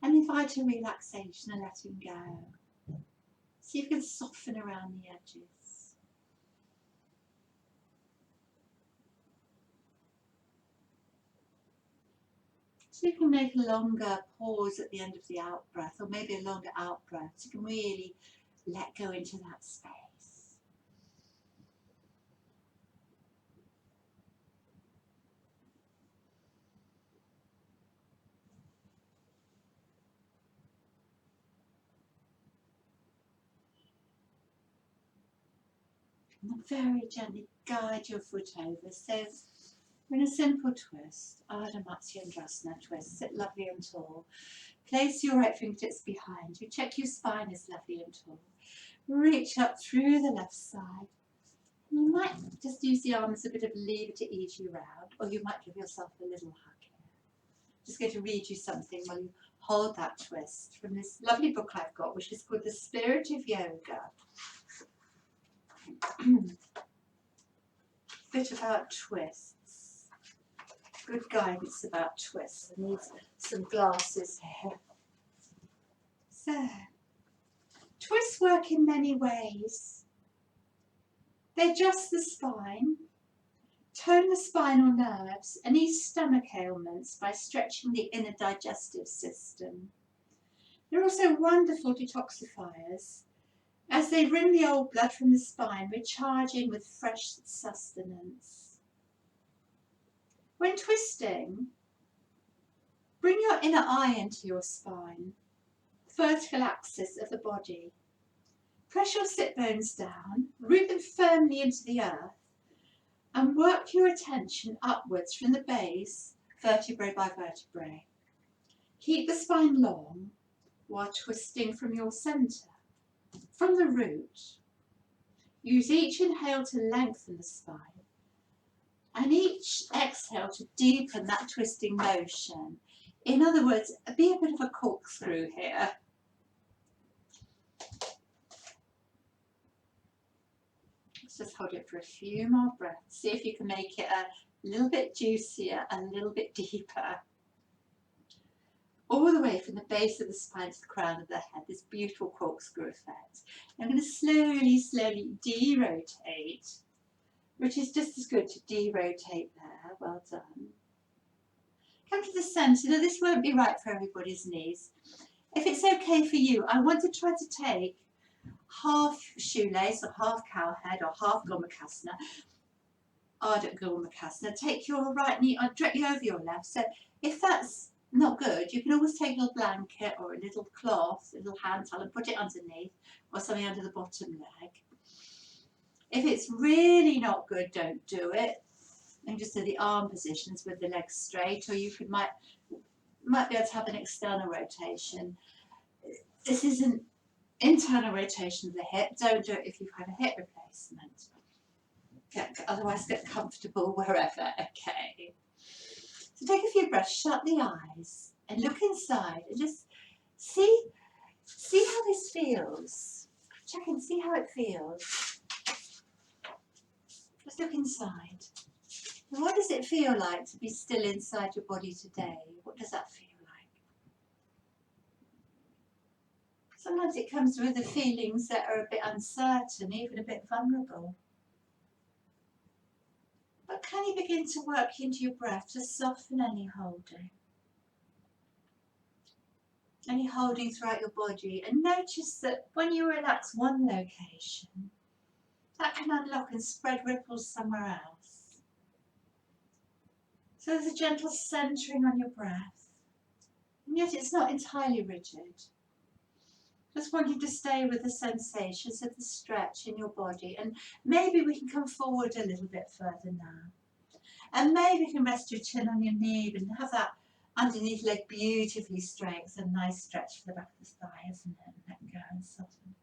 And invite a relaxation and letting go. See if you can soften around the edges. So you can make a longer pause at the end of the out breath, or maybe a longer out breath. So you can really let go into that space. And very gently guide your foot over. So we're in a simple twist, Ardha Matsyasana twist. Sit lovely and tall. Place your right fingertips behind you. Check your spine is lovely and tall. Reach up through the left side. You might just use the arm as a bit of a lever to ease you round, or you might give yourself a little hug here. I'm just going to read you something while you hold that twist from this lovely book I've got, which is called The Spirit of Yoga. Bit about twists. Good guidance about twists. I need some glasses here. So, twists work in many ways. They adjust the spine, tone the spinal nerves, and ease stomach ailments by stretching the inner digestive system. They're also wonderful detoxifiers as they bring the old blood from the spine, recharging with fresh sustenance. When twisting, bring your inner eye into your spine, the vertical axis of the body. Press your sit bones down, root them firmly into the earth, and work your attention upwards from the base, vertebrae by vertebrae. Keep the spine long while twisting from your centre. From the root, use each inhale to lengthen the spine and each exhale to deepen that twisting motion. In other words, be a bit of a corkscrew here. Let's just hold it for a few more breaths. See if you can make it a little bit juicier, a little bit deeper. All the way from the base of the spine to the crown of the head, this beautiful corkscrew effect. I'm going to slowly de-rotate, which is just as good to de-rotate there. Well done. Come to the centre. Now this won't be right for everybody's knees. If it's okay for you, I want to try to take half shoelace or half cowhead or half gomakasana, Ardha gomakasana. Take your right knee directly over your left. So if that's not good, you can always take a little blanket or a little cloth, a little hand towel, and put it underneath or something under the bottom leg. If it's really not good, don't do it. And just do the arm positions with the legs straight, or you might be able to have an external rotation. This is an internal rotation of the hip. Don't do it if you've had a hip replacement. Otherwise, get comfortable wherever. Okay. So take a few breaths, shut the eyes, and look inside, and just see how this feels. Check and see how it feels. Just look inside. What does it feel like to be still inside your body today? What does that feel like? Sometimes it comes with the feelings that are a bit uncertain, even a bit vulnerable. But can you begin to work into your breath to soften any holding? Any holding throughout your body, and notice that when you relax one location, That can unlock and spread ripples somewhere else. So there's a gentle centering on your breath, and yet it's not entirely rigid. Just wanting to stay with the sensations of the stretch in your body, and maybe we can come forward a little bit further now. And maybe you can rest your chin on your knee and have that underneath leg beautifully straight. It's a nice stretch for the back of the thigh, isn't it? Let go and soften.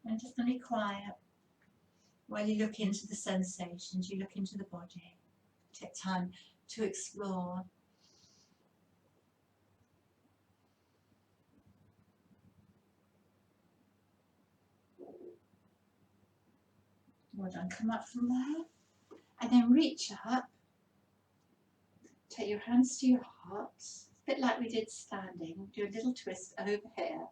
And just be quiet while you look into the sensations, you look into the body. Take time to explore. Well done. Come up from there and then reach up. Take your hands to your heart, a bit like we did standing. Do a little twist over here.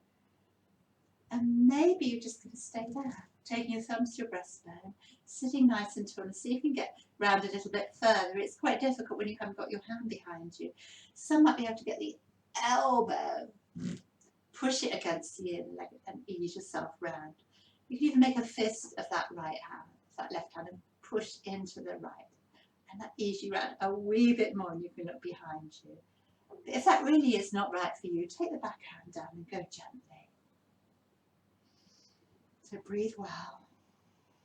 And maybe you're just going to stay there, taking your thumbs to your breastbone, sitting nice and tall, and see if you can get round a little bit further. It's quite difficult when you haven't got your hand behind you. Some might be able to get the elbow, push it against the inner leg and ease yourself round. You can even make a fist of that right hand, that left hand, and push into the right. And that ease you round a wee bit more, and you can look behind you. But if that really is not right for you, take the back hand down and go gently. So breathe well.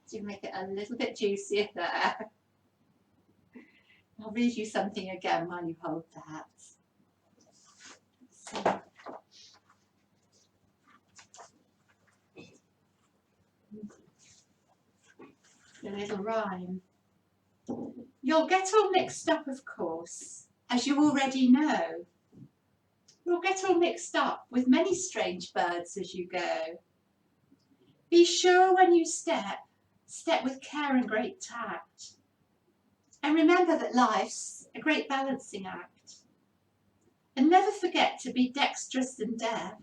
So you can make it a little bit juicier there. I'll read you something again while you hold that. So, a little rhyme. You'll get all mixed up, of course, as you already know. You'll get all mixed up with many strange birds as you go. Be sure when you step with care and great tact. And remember that life's a great balancing act. And never forget to be dexterous and deft.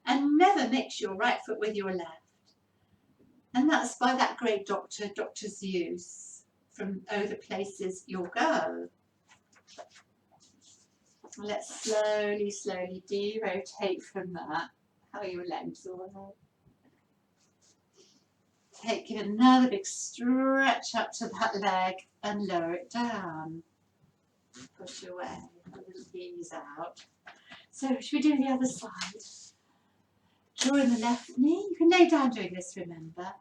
And never mix your right foot with your left. And that's by that great doctor, Dr. Zeus, from Oh, the Places You'll Go. Let's slowly, slowly derotate from that. How are your legs all right? Give another big stretch up to that leg and lower it down. Push away, a little ease out. So should we do the other side? Drawing the left knee. You can lay down doing this, remember.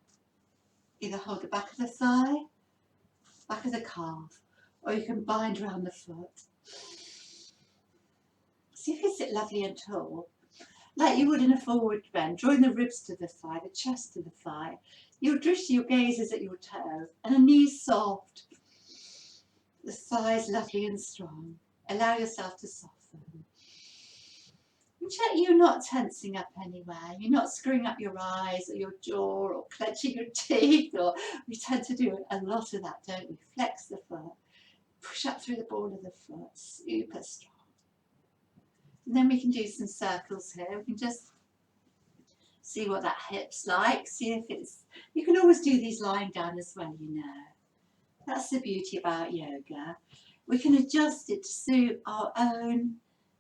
Either hold the back of the thigh, back of the calf, or you can bind around the foot. See if you sit lovely and tall, like you would in a forward bend, drawing the ribs to the thigh, the chest to the thigh. Your drift, your gaze is at your toe, and the knees soft. The thighs lovely and strong. Allow yourself to soften. And check you're not tensing up anywhere. You're not screwing up your eyes or your jaw or clenching your teeth. Or we tend to do a lot of that, don't we? Flex the foot. Push up through the ball of the foot. Super strong. And then we can do some circles here. We can just see what that hip's like. See if it's... You can always do these lying down as well, you know. That's the beauty about yoga. We can adjust it to suit our own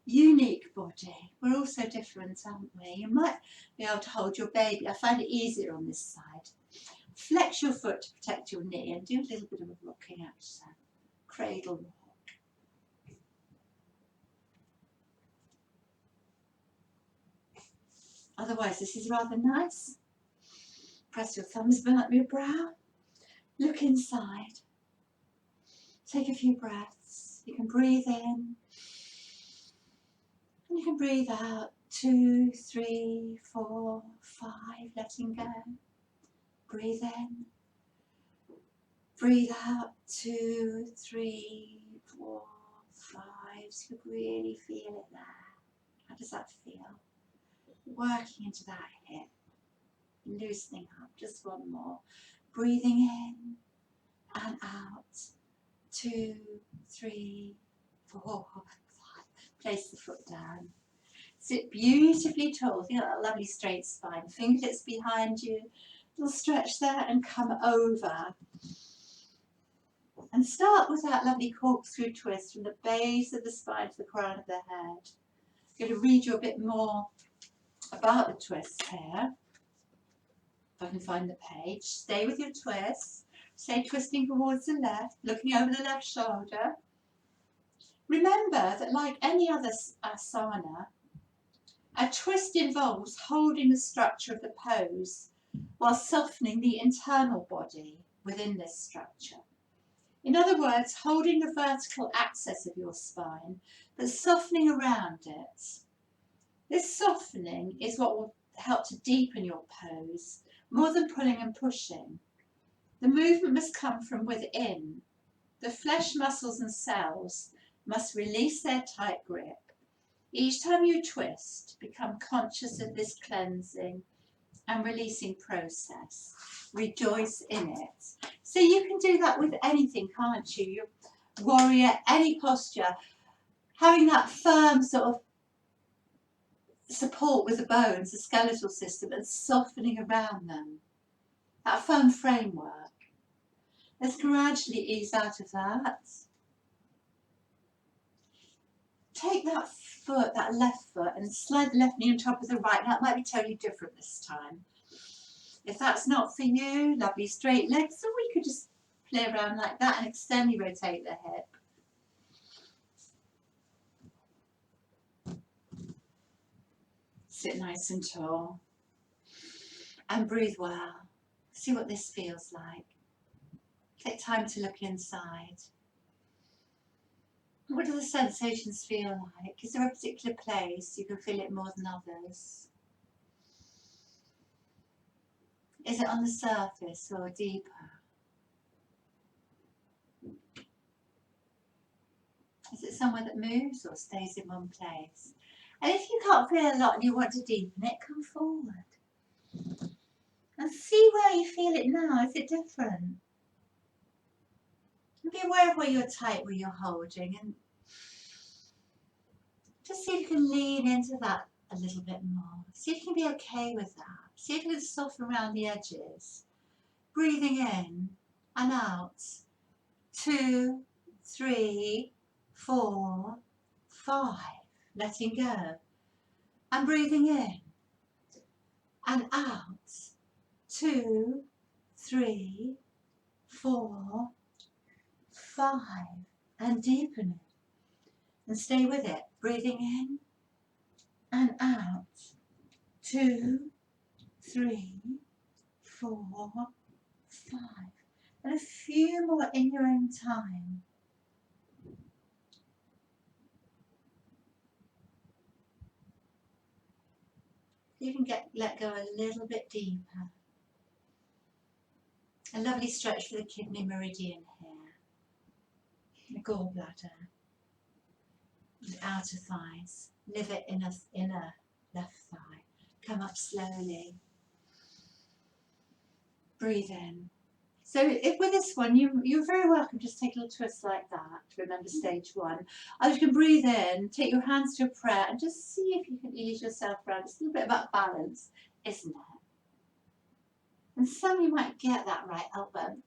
unique body. We're all so different, aren't we? You might be able to hold your baby. I find it easier on this side. Flex your foot to protect your knee and do a little bit of a rocking action. Cradle rock. Otherwise, this is rather nice. Press your thumbs behind your brow. Look inside. Take a few breaths. You can breathe in. And you can breathe out. 2, 3, 4, 5. Letting go. Breathe in. Breathe out. 2, 3, 4, 5. So you can really feel it there. How does that feel? Working into that hip, loosening up, just one more, breathing in and out, 2, 3, 4, 5, place the foot down, sit beautifully tall, feel that lovely straight spine, fingertips behind you, little stretch there and come over, and start with that lovely corkscrew twist from the base of the spine to the crown of the head. I'm going to read you a bit more about the twists here. If I can find the page. Stay with your twists. Stay twisting towards the left, looking over the left shoulder. Remember that like any other asana, a twist involves holding the structure of the pose while softening the internal body within this structure. In other words, holding the vertical axis of your spine, but softening around it. This softening is what will help to deepen your pose, more than pulling and pushing. The movement must come from within. The flesh muscles and cells must release their tight grip. Each time you twist, become conscious of this cleansing and releasing process. Rejoice in it. So you can do that with anything, can't you? Your warrior, any posture, having that firm sort of support with the bones, the skeletal system, and softening around them. That firm framework. Let's gradually ease out of that. Take that foot, that left foot, and slide the left knee on top of the right. Now, it might be totally different this time. If that's not for you, lovely straight legs, so we could just play around like that and externally rotate the hip. Sit nice and tall. And breathe well. See what this feels like. Take time to look inside. What do the sensations feel like? Is there a particular place you can feel it more than others? Is it on the surface or deeper? Is it somewhere that moves or stays in one place? And if you can't feel a lot and you want to deepen it, come forward. And see where you feel it now. Is it different? And be aware of where you're tight, where you're holding, and just see if you can lean into that a little bit more. See if you can be okay with that. See if you can soften around the edges. Breathing in and out. 2, 3, 4, 5. Letting go. And breathing in and out. 2, 3, 4, 5. And deepen it. And stay with it. Breathing in and out. 2, 3, 4, 5. And a few more in your own time. You can let go a little bit deeper. A lovely stretch for the kidney meridian here. The gallbladder. The outer thighs. Live it in a inner left thigh. Come up slowly. Breathe in. So if with this one, you're very welcome. Just take a little twist like that. Remember stage 1. As you can breathe in, take your hands to a prayer and just see if you can ease yourself around. It's a little bit about balance, isn't it? And some you might get that right elbow.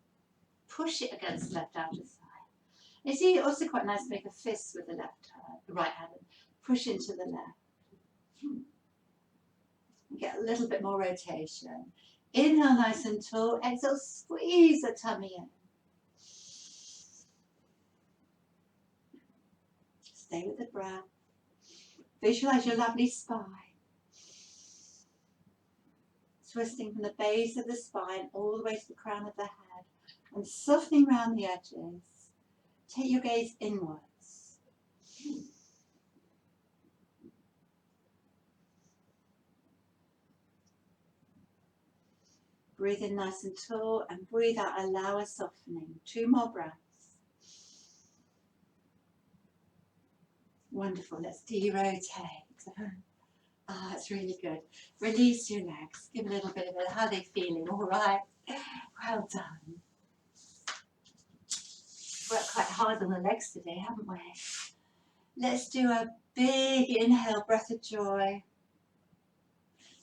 Push it against the left outer thigh. It's also quite nice to make a fist with the right hand. Push into the left. Get a little bit more rotation. Inhale nice and tall. Exhale, squeeze the tummy in. Stay with the breath. Visualize your lovely spine. Twisting from the base of the spine all the way to the crown of the head and softening around the edges. Take your gaze inwards. Breathe in nice and tall and breathe out, allow a softening. 2 more breaths. Wonderful, let's de-rotate. Ah, that's really good. Release your legs, give a little bit of it. How are they feeling? All right, well done. Worked quite hard on the legs today, haven't we? Let's do a big inhale, breath of joy.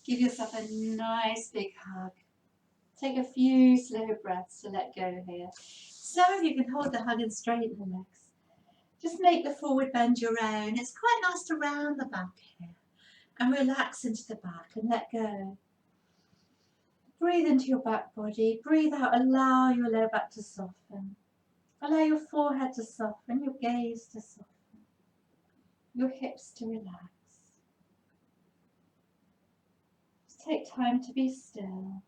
Give yourself a nice big hug. Take a few slow breaths to let go here. Some of you can hold the hug and straighten the legs. Just make the forward bend your own. It's quite nice to round the back here. And relax into the back and let go. Breathe into your back body. Breathe out. Allow your lower back to soften. Allow your forehead to soften, your gaze to soften, your hips to relax. Just take time to be still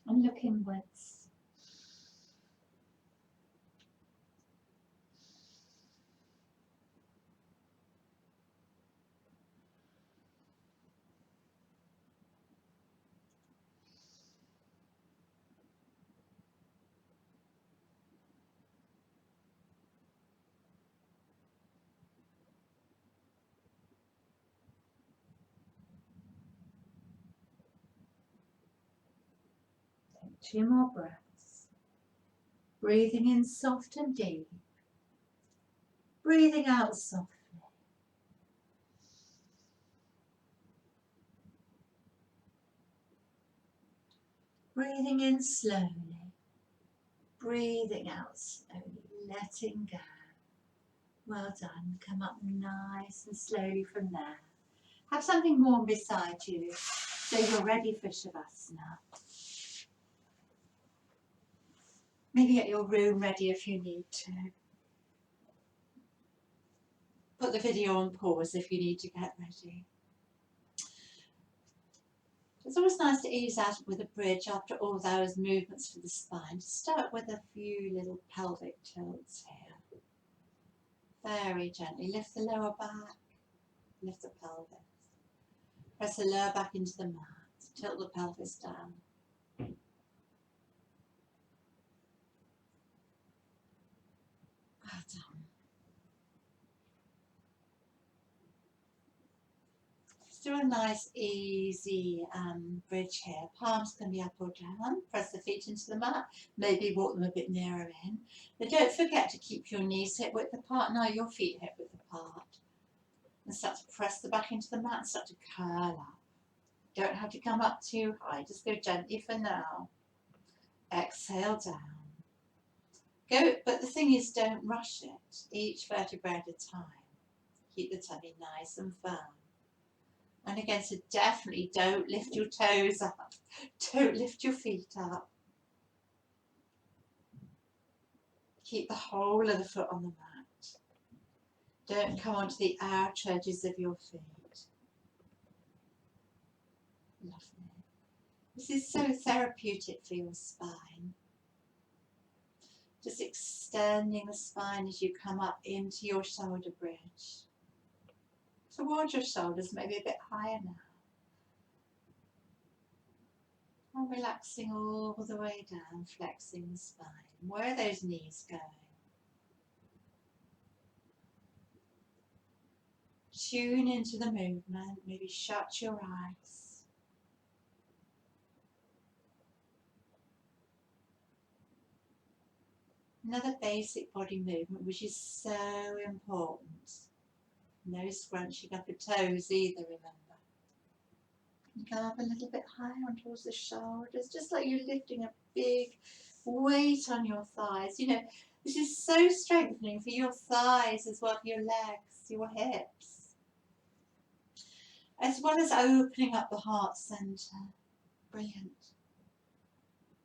and look inwards. Take 2 more breaths. Breathing in soft and deep. Breathing out softly. Breathing in slowly. Breathing out slowly. Letting go. Well done. Come up nice and slowly from there. Have something warm beside you so you're ready for Shavasana. Maybe get your room ready if you need to. Put the video on pause if you need to get ready. It's always nice to ease out with a bridge after all those movements for the spine. Start with a few little pelvic tilts here. Very gently. Lift the lower back. Lift the pelvis. Press the lower back into the mat. Tilt the pelvis down. Well done. Just do a nice easy bridge here. Palms can be up or down. Press the feet into the mat. Maybe walk them a bit nearer in. But don't forget to keep your knees hip width apart. Now your feet hip width apart. And start to press the back into the mat and start to curl up. Don't have to come up too high. Just go gently for now. Exhale down. Go, but the thing is, don't rush it. Each vertebra at a time. Keep the tummy nice and firm. And again, so definitely don't lift your toes up. Don't lift your feet up. Keep the whole of the foot on the mat. Don't come onto the outer edges of your feet. Lovely. This is so therapeutic for your spine. Just extending the spine as you come up into your shoulder bridge. Towards your shoulders, maybe a bit higher now. And relaxing all the way down, flexing the spine. Where are those knees going? Tune into the movement, maybe shut your eyes. Another basic body movement which is so important. No scrunching up your toes either, remember. You come up a little bit higher on towards the shoulders, just like you're lifting a big weight on your thighs. You know, this is so strengthening for your thighs as well, for your legs, your hips. As well as opening up the heart centre. Brilliant.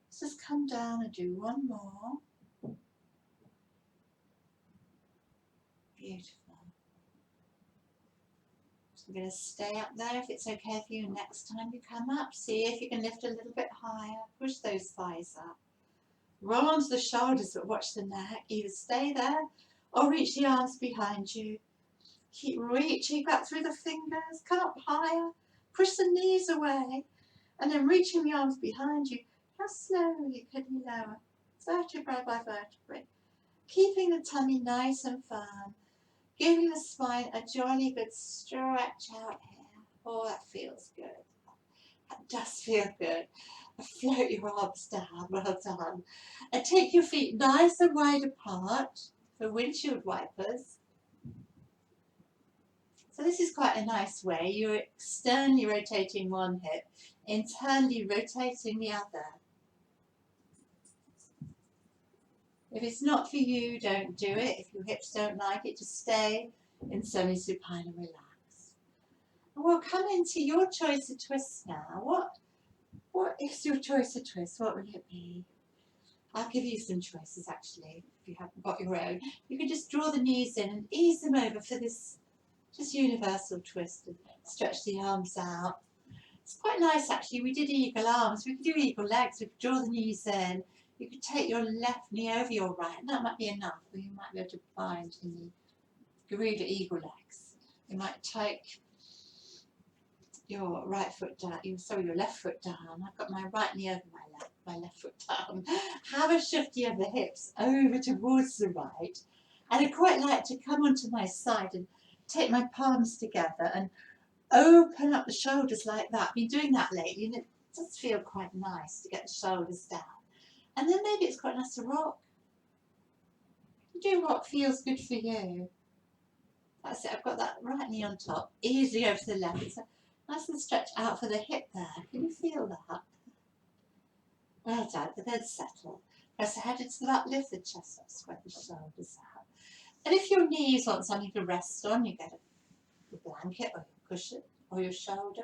Let's just come down and do one more. Beautiful. So I'm going to stay up there if it's okay for you. Next time you come up, see if you can lift a little bit higher. Push those thighs up. Roll onto the shoulders, but watch the neck. Either stay there or reach the arms behind you. Keep reaching back through the fingers. Come up higher. Push the knees away. And then reaching the arms behind you. How slowly can you lower? Vertebrae by vertebrae. Keeping the tummy nice and firm. Giving the spine a jolly good stretch out here. Oh, that feels good. That does feel good. Float your arms down. Well done. And take your feet nice and wide apart for windshield wipers. So this is quite a nice way. You're externally rotating one hip, internally rotating the other. If it's not for you, don't do it. If your hips don't like it, just stay in semi-supine and relax. And we'll come into your choice of twist now. What is your choice of twist? What will it be? I'll give you some choices actually, if you haven't got your own. You can just draw the knees in and ease them over for this just universal twist and stretch the arms out. It's quite nice actually. We did eagle arms. We could do eagle legs. We could draw the knees in. You could take your left knee over your right, and that might be enough, or you might be able to bind in the Garuda eagle legs. You might take your right foot down, your left foot down. I've got my right knee over my left foot down. Have a shifty of the hips over towards the right. And I quite like to come onto my side and take my palms together and open up the shoulders like that. I've been doing that lately and it does feel quite nice to get the shoulders down. And then maybe it's quite nice to rock. Do what feels good for you. That's it, I've got that right knee on top, easy over to the left. It's nice and stretch out for the hip there. Can you feel that? Well done, the head settle. Press the head into the back, lift the chest up, spread the shoulders out. And if your knees want something to rest on, you get a blanket or your cushion or your shoulder.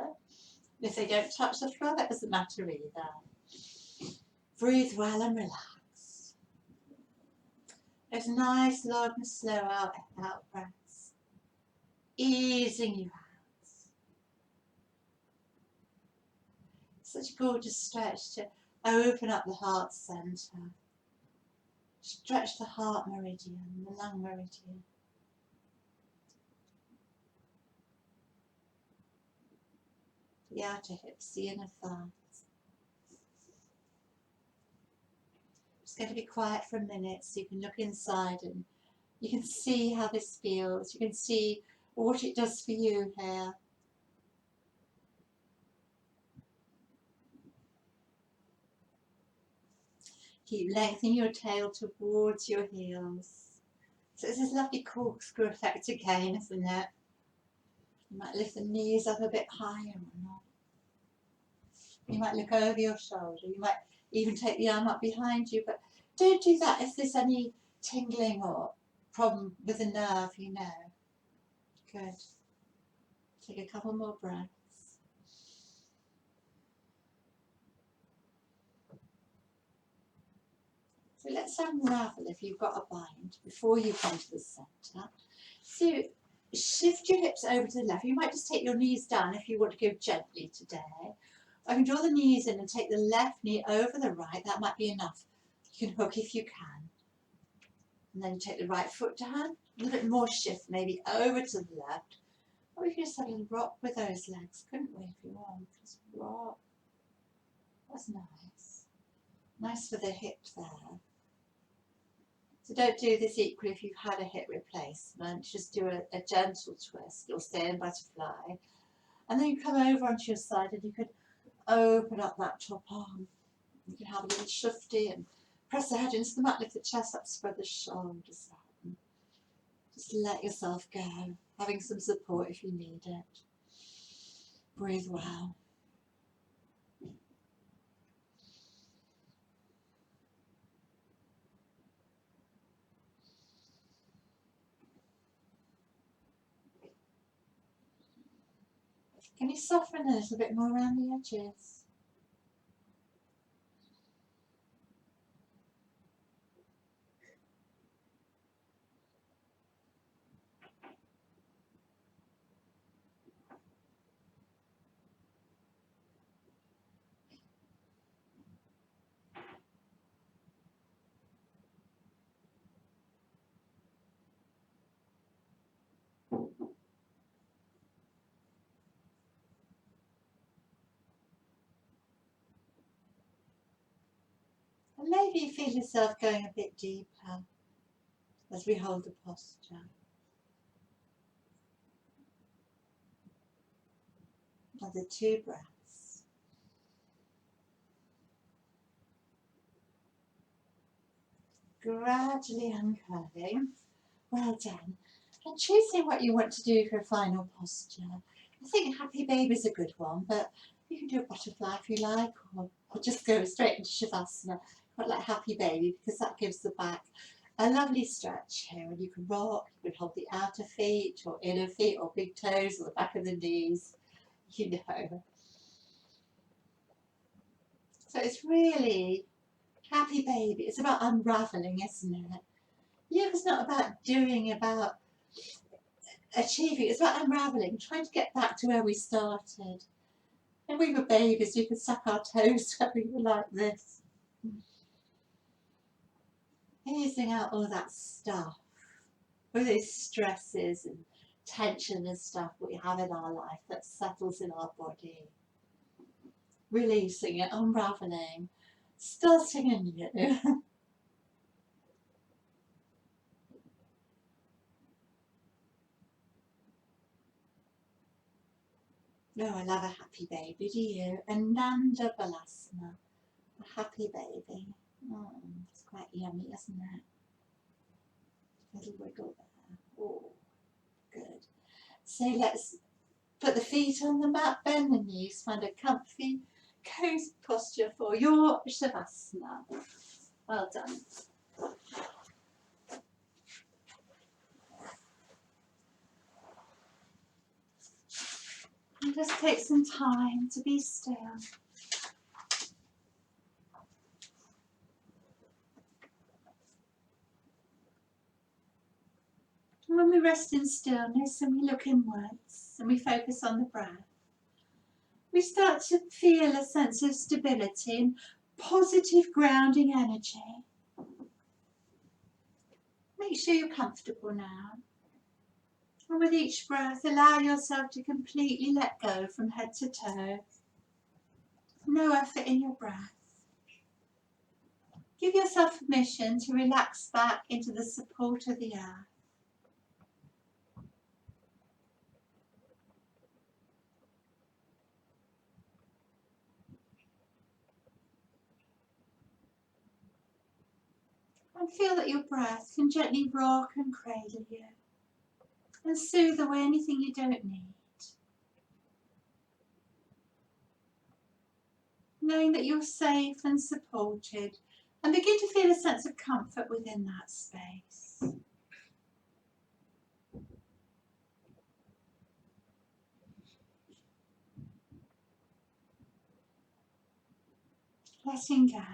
And if they don't touch the floor, that doesn't matter either. Breathe well and relax. Those nice, long, slow out breaths. Easing you out. Such a gorgeous stretch to open up the heart centre. Stretch the heart meridian, the lung meridian. The outer hips, the inner thighs. Just going to be quiet for a minute so you can look inside and you can see how this feels. You can see what it does for you here. Keep lengthening your tail towards your heels. So it's this lovely corkscrew effect again, isn't it? You might lift the knees up a bit higher or not. You might look over your shoulder. You might even take the arm up behind you, but don't do that if there's any tingling or problem with the nerve, you know. Good. Take a couple more breaths. So let's unravel if you've got a bind before you come to the centre. So shift your hips over to the left. You might just take your knees down if you want to go gently today. I can draw the knees in and take the left knee over the right. That might be enough. You can hook if you can. And then take the right foot down. A little bit more shift, maybe over to the left. Or we can just have a little rock with those legs, couldn't we, if you want? Just rock. That's nice. Nice for the hip there. So don't do this equally if you've had a hip replacement. Just do a gentle twist or stay in butterfly. And then you come over onto your side and you could open up that top arm. You can have a little shifty and press the head into the mat, lift the chest up, spread the shoulders out. And just let yourself go, having some support if you need it. Breathe well. Can you soften a little bit more around the edges? And maybe you feel yourself going a bit deeper as we hold the posture. Another 2 breaths. Gradually uncurving. Well done. And choosing what you want to do for a final posture. I think happy baby is a good one, but you can do a butterfly if you like, or just go straight into Shavasana. Quite like happy baby because that gives the back a lovely stretch here, and you can rock. You can hold the outer feet or inner feet or big toes or the back of the knees. you know. So it's really happy baby. It's about unraveling, isn't it? Yoga's not about doing, about achieving. It's about unraveling, trying to get back to where we started. When we were babies, we could suck our toes when we were like this. Easing out all that stuff, all those stresses and tension and stuff we have in our life that settles in our body. Releasing it, unraveling, starting anew. No, I love a happy baby, do you? Ananda Balasana, a happy baby. Oh, it's quite yummy, isn't it? Little wiggle there. Oh, good. So let's put the feet on the mat, bend the knees, find a comfy, cozy posture for your Shavasana. Well done. And just take some time to be still. And when we rest in stillness and we look inwards and we focus on the breath, we start to feel a sense of stability and positive grounding energy. Make sure you're comfortable now. And with each breath, allow yourself to completely let go from head to toe. No effort in your breath. Give yourself permission to relax back into the support of the earth. And feel that your breath can gently rock and cradle you and soothe away anything you don't need. Knowing that you're safe and supported, and begin to feel a sense of comfort within that space. Letting go,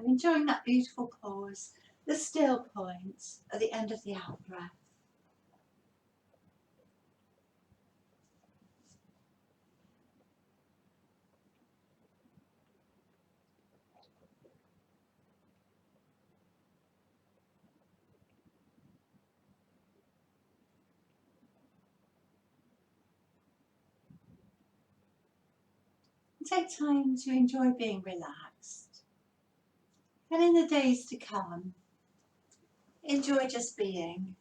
enjoying that beautiful pause, the still point at the end of the out breath. Take time to enjoy being relaxed. And in the days to come, enjoy just being.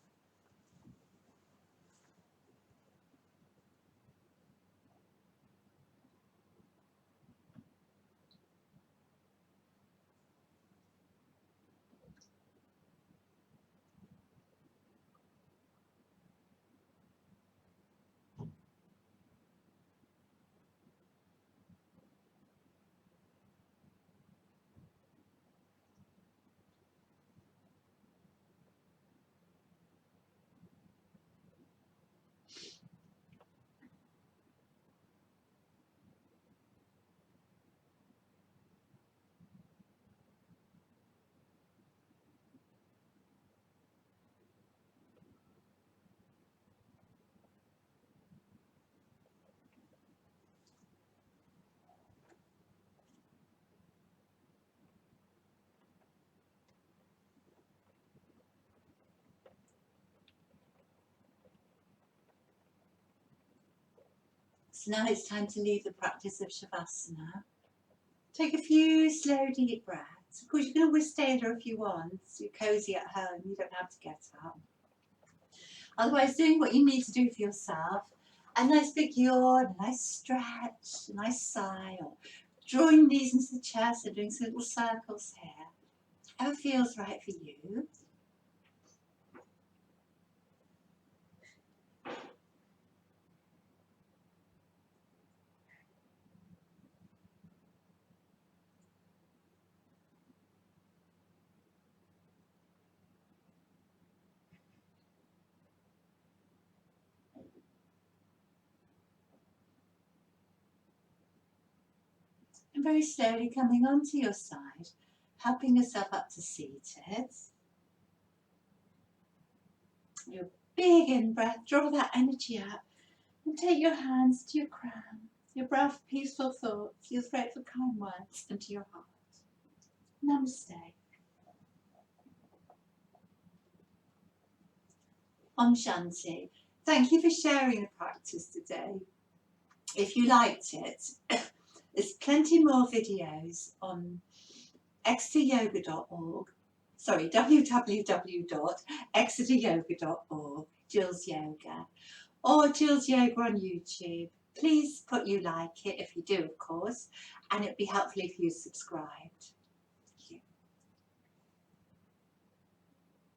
So now it's time to leave the practice of Shavasana. Take a few slow deep breaths. Of course you can always stay there if you want. You're cosy at home, you don't have to get up. Otherwise, doing what you need to do for yourself. A nice big yawn, a nice stretch, a nice sigh, or drawing knees into the chest and doing some little circles here. However feels right for you. very slowly coming onto your side, helping yourself up to seated. Your big in-breath, draw that energy out and take your hands to your crown, your brow for peaceful thoughts, your throat for kind words, and to your heart. Namaste. Om Shanti. Thank you for sharing the practice today. If you liked it, there's plenty more videos on www.exeteryoga.org, Jill's Yoga, or Jill's Yoga on YouTube. Please put you like it if you do, of course, and it'd be helpful if you subscribed.